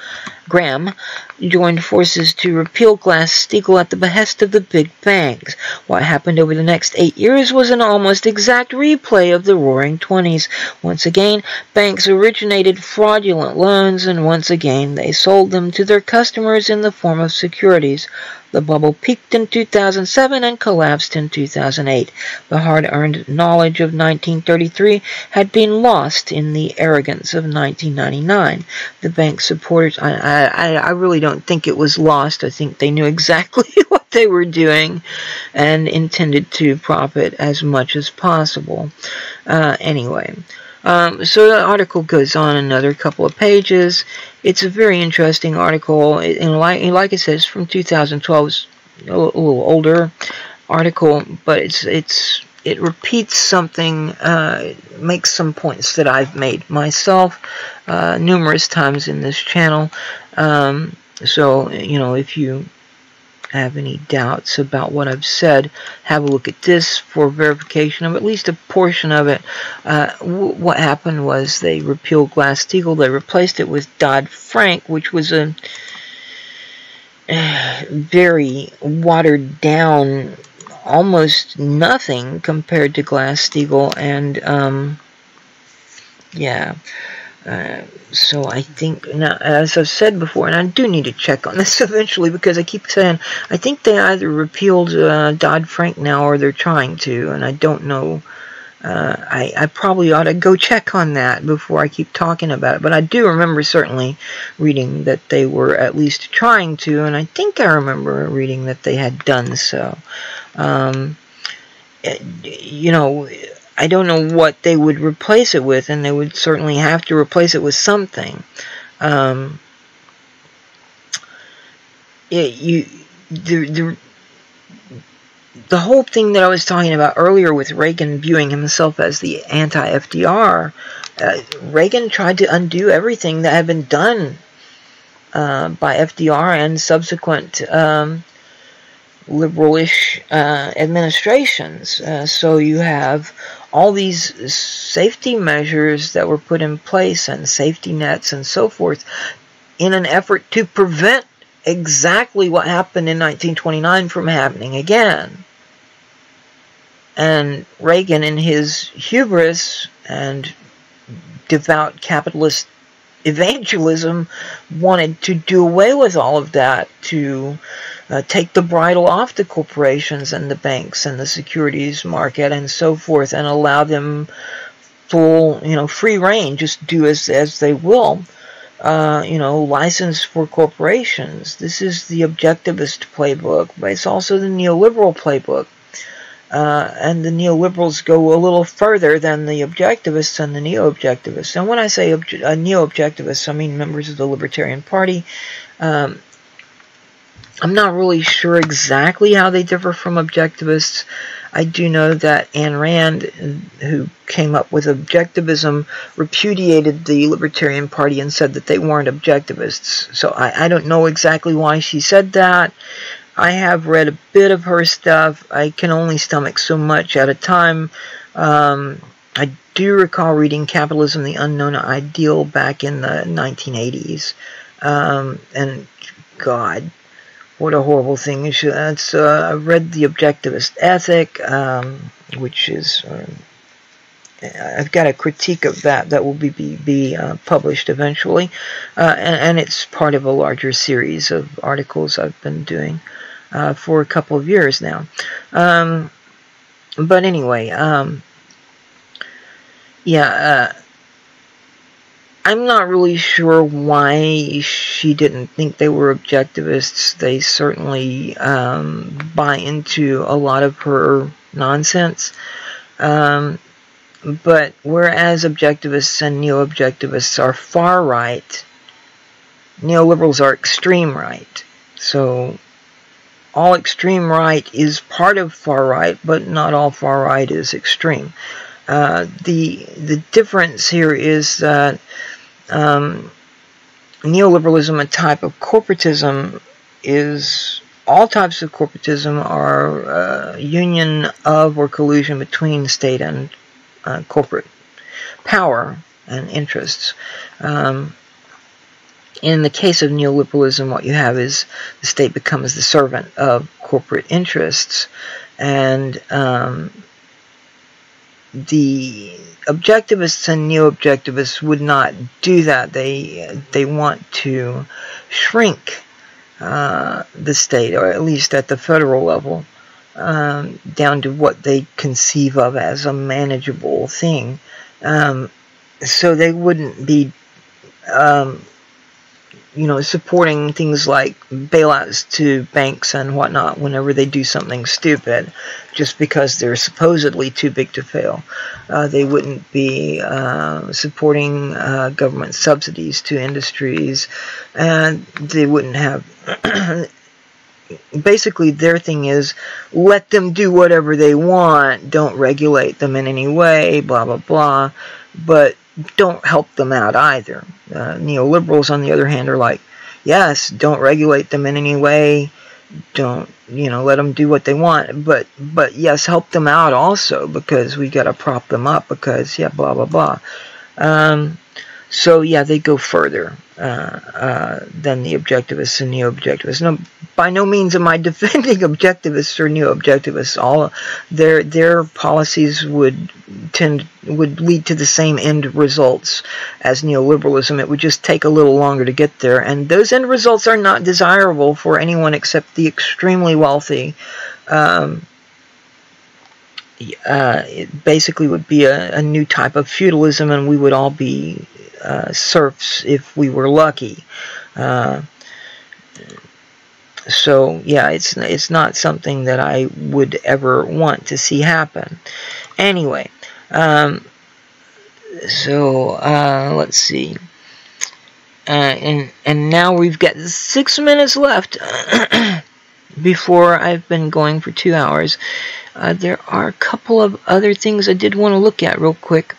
joined forces to repeal Glass-Steagall at the behest of the big banks. What happened over the next 8 years was an almost exact replay of the Roaring Twenties. Once again, banks originated fraudulent loans, and once again they sold them to their customers in the form of securities. The bubble peaked in 2007 and collapsed in 2008. The hard-earned knowledge of 1933 had been lost in the arrogance of 1999. The bank supporters, I really don't think it was lost. I think they knew exactly what they were doing and intended to profit as much as possible. Anyway. So the article goes on another couple of pages. It's a very interesting article, and like I said, it's from 2012. It's a little older article, but it repeats something, makes some points that I've made myself numerous times in this channel. So, you know, if you have any doubts about what I've said, have a look at this for verification of at least a portion of it. What happened was they repealed Glass-Steagall. They replaced it with Dodd-Frank, which was a very watered down, almost nothing compared to Glass-Steagall, and yeah. So I think, now, as I've said before, and I do need to check on this eventually, because I keep saying, I think they either repealed Dodd-Frank now or they're trying to, and I don't know. I probably ought to go check on that before I keep talking about it, but I do remember certainly reading that they were at least trying to, and I think I remember reading that they had done so. You know, I don't know what they would replace it with, and they would certainly have to replace it with something. the whole thing that I was talking about earlier with Reagan viewing himself as the anti-FDR, Reagan tried to undo everything that had been done by FDR and subsequent liberalish administrations. So you have all these safety measures that were put in place and safety nets and so forth in an effort to prevent exactly what happened in 1929 from happening again. And Reagan, in his hubris and devout capitalist evangelism, wanted to do away with all of that, to take the bridle off the corporations and the banks and the securities market and so forth, and allow them full, free reign, just do as they will. License for corporations. This is the objectivist playbook, but it's also the neoliberal playbook. And the neoliberals go a little further than the objectivists and the neo-objectivists. And when I say neo-objectivists, I mean members of the Libertarian Party. I'm not really sure exactly how they differ from objectivists. I do know that Ayn Rand, who came up with objectivism, repudiated the Libertarian Party and said that they weren't objectivists. So I don't know exactly why she said that. I have read a bit of her stuff. I can only stomach so much at a time. I do recall reading Capitalism, the Unknown Ideal back in the 1980s. And God, what a horrible thing. I read The Objectivist Ethic, which is... I've got a critique of that will be published eventually. And it's part of a larger series of articles I've been doing for a couple of years now. But anyway, I'm not really sure why she didn't think they were objectivists. They certainly buy into a lot of her nonsense. But whereas objectivists and neo-objectivists are far right, neoliberals are extreme right. So all extreme right is part of far right, but not all far right is extreme. The difference here is that neoliberalism, a type of corporatism, is all types of corporatism are union of or collusion between state and corporate power and interests. In the case of neoliberalism, what you have is the state becomes the servant of corporate interests, and the objectivists and neo-objectivists would not do that. They want to shrink the state, or at least at the federal level, down to what they conceive of as a manageable thing. So they wouldn't be, supporting things like bailouts to banks and whatnot whenever they do something stupid, just because they're supposedly too big to fail. They wouldn't be supporting government subsidies to industries, and they wouldn't have... Basically, their thing is, let them do whatever they want, don't regulate them in any way, blah, blah, blah, but don't help them out either. Neoliberals, on the other hand, are like, yes, don't regulate them in any way, don't, let them do what they want, but yes, help them out also, because we got to prop them up, because, yeah, blah, blah, blah. So, yeah, they go further than the objectivists and neo-objectivists. Now, by no means am I defending objectivists or neo-objectivists. All their policies would lead to the same end results as neoliberalism. It would just take a little longer to get there, and those end results are not desirable for anyone except the extremely wealthy. It basically would be a new type of feudalism, and we would all be serfs if we were lucky. So yeah, it's not something that I would ever want to see happen. Anyway, let's see. And now we've got 6 minutes left before I've been going for 2 hours. There are a couple of other things I did want to look at real quick.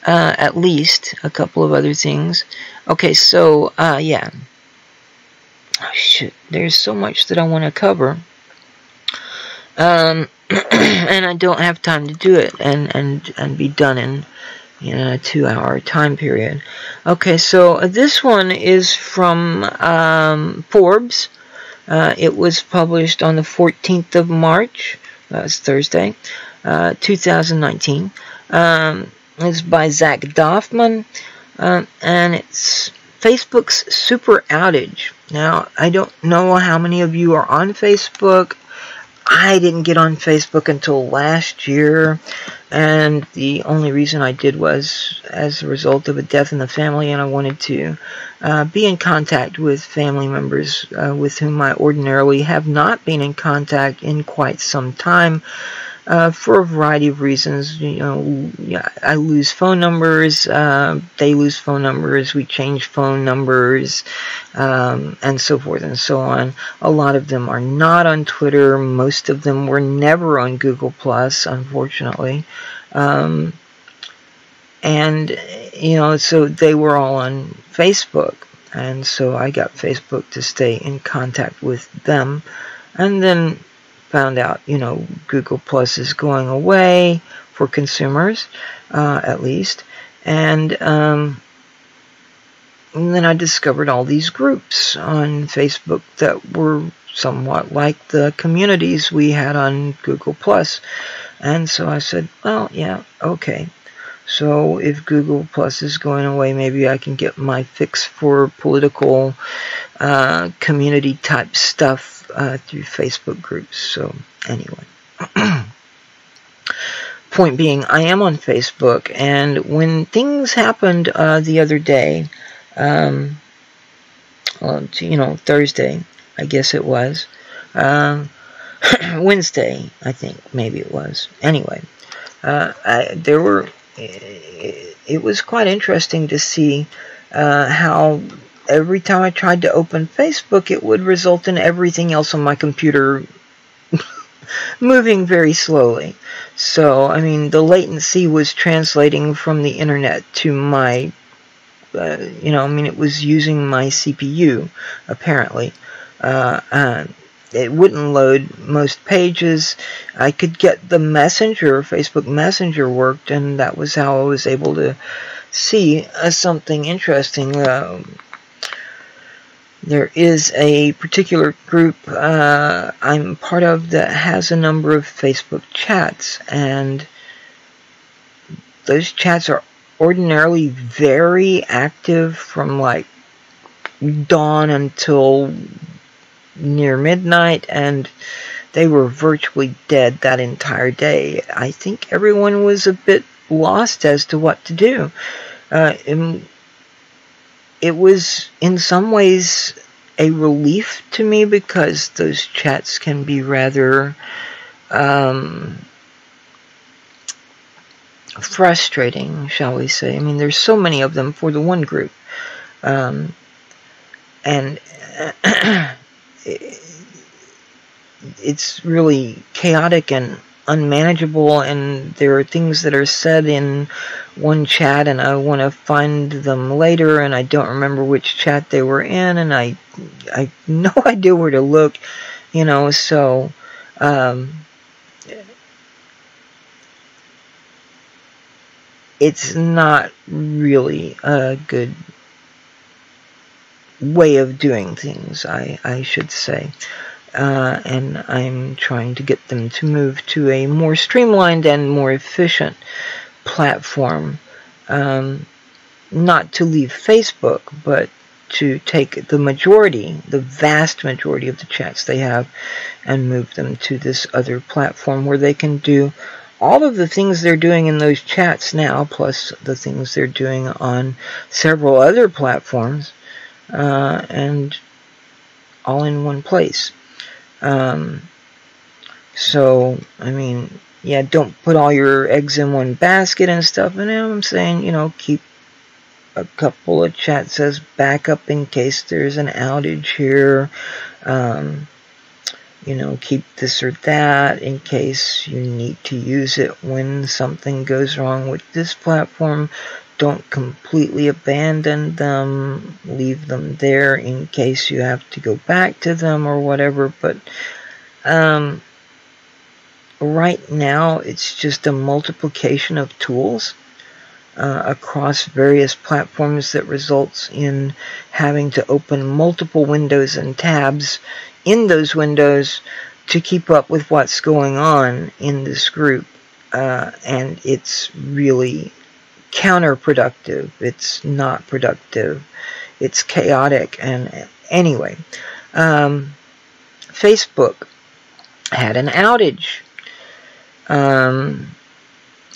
At least a couple of other things. Okay, so, yeah. Oh, shit. There's so much that I want to cover. And I don't have time to do it and be done in a 2-hour time period. Okay, so this one is from Forbes. It was published on the 14th of March. It's Thursday, 2019. It's by Zach Doffman, and it's Facebook's super outage. Now, I don't know how many of you are on Facebook. I didn't get on Facebook until last year, and the only reason I did was as a result of a death in the family, and I wanted to be in contact with family members with whom I ordinarily have not been in contact in quite some time. For a variety of reasons. I lose phone numbers, they lose phone numbers, we change phone numbers, and so forth and so on. A lot of them are not on Twitter. Most of them were never on Google+, unfortunately. And, so they were all on Facebook. And so I got Facebook to stay in contact with them. And then found out, Google Plus is going away for consumers, at least. And then I discovered all these groups on Facebook that were somewhat like the communities we had on Google Plus. And so I said, well, yeah, okay. So if Google Plus is going away, maybe I can get my fix for political community type stuff through Facebook groups. So anyway, point being, I am on Facebook, and when things happened the other day, Thursday, I guess it was, Wednesday, I think, maybe it was. Anyway, it was quite interesting to see how every time I tried to open Facebook, it would result in everything else on my computer moving very slowly. So, the latency was translating from the internet to my, it was using my CPU, apparently. It wouldn't load most pages. I could get the Messenger, Facebook Messenger worked, and that was how I was able to see something interesting. There is a particular group I'm part of that has a number of Facebook chats, and those chats are ordinarily very active from like dawn until near midnight, and they were virtually dead that entire day. I think everyone was a bit lost as to what to do. It was in some ways a relief to me, because those chats can be rather frustrating, shall we say. There's so many of them for the one group. And it's really chaotic and unmanageable, and there are things that are said in one chat and I want to find them later, and I don't remember which chat they were in, and I have no idea where to look, so it's not really a good way of doing things, I should say. And I'm trying to get them to move to a more streamlined and more efficient platform. Not to leave Facebook, but to take the vast majority of the chats they have and move them to this other platform where they can do all of the things they're doing in those chats now, plus the things they're doing on several other platforms, and all in one place. So, yeah, don't put all your eggs in one basket and stuff. And I'm saying, keep a couple of chats says backup in case there's an outage here. You know, keep this or that in case you need to use it when something goes wrong with this platform. Don't completely abandon them. Leave them there in case you have to go back to them or whatever. But right now, it's just a multiplication of tools across various platforms that results in having to open multiple windows and tabs in those windows to keep up with what's going on in this group. And it's really counterproductive. It's not productive. It's chaotic. And anyway, Facebook had an outage.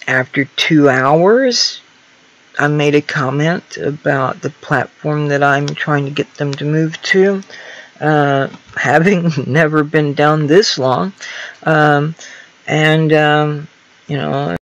After 2 hours, I made a comment about the platform that I'm trying to get them to move to, having never been down this long, you know,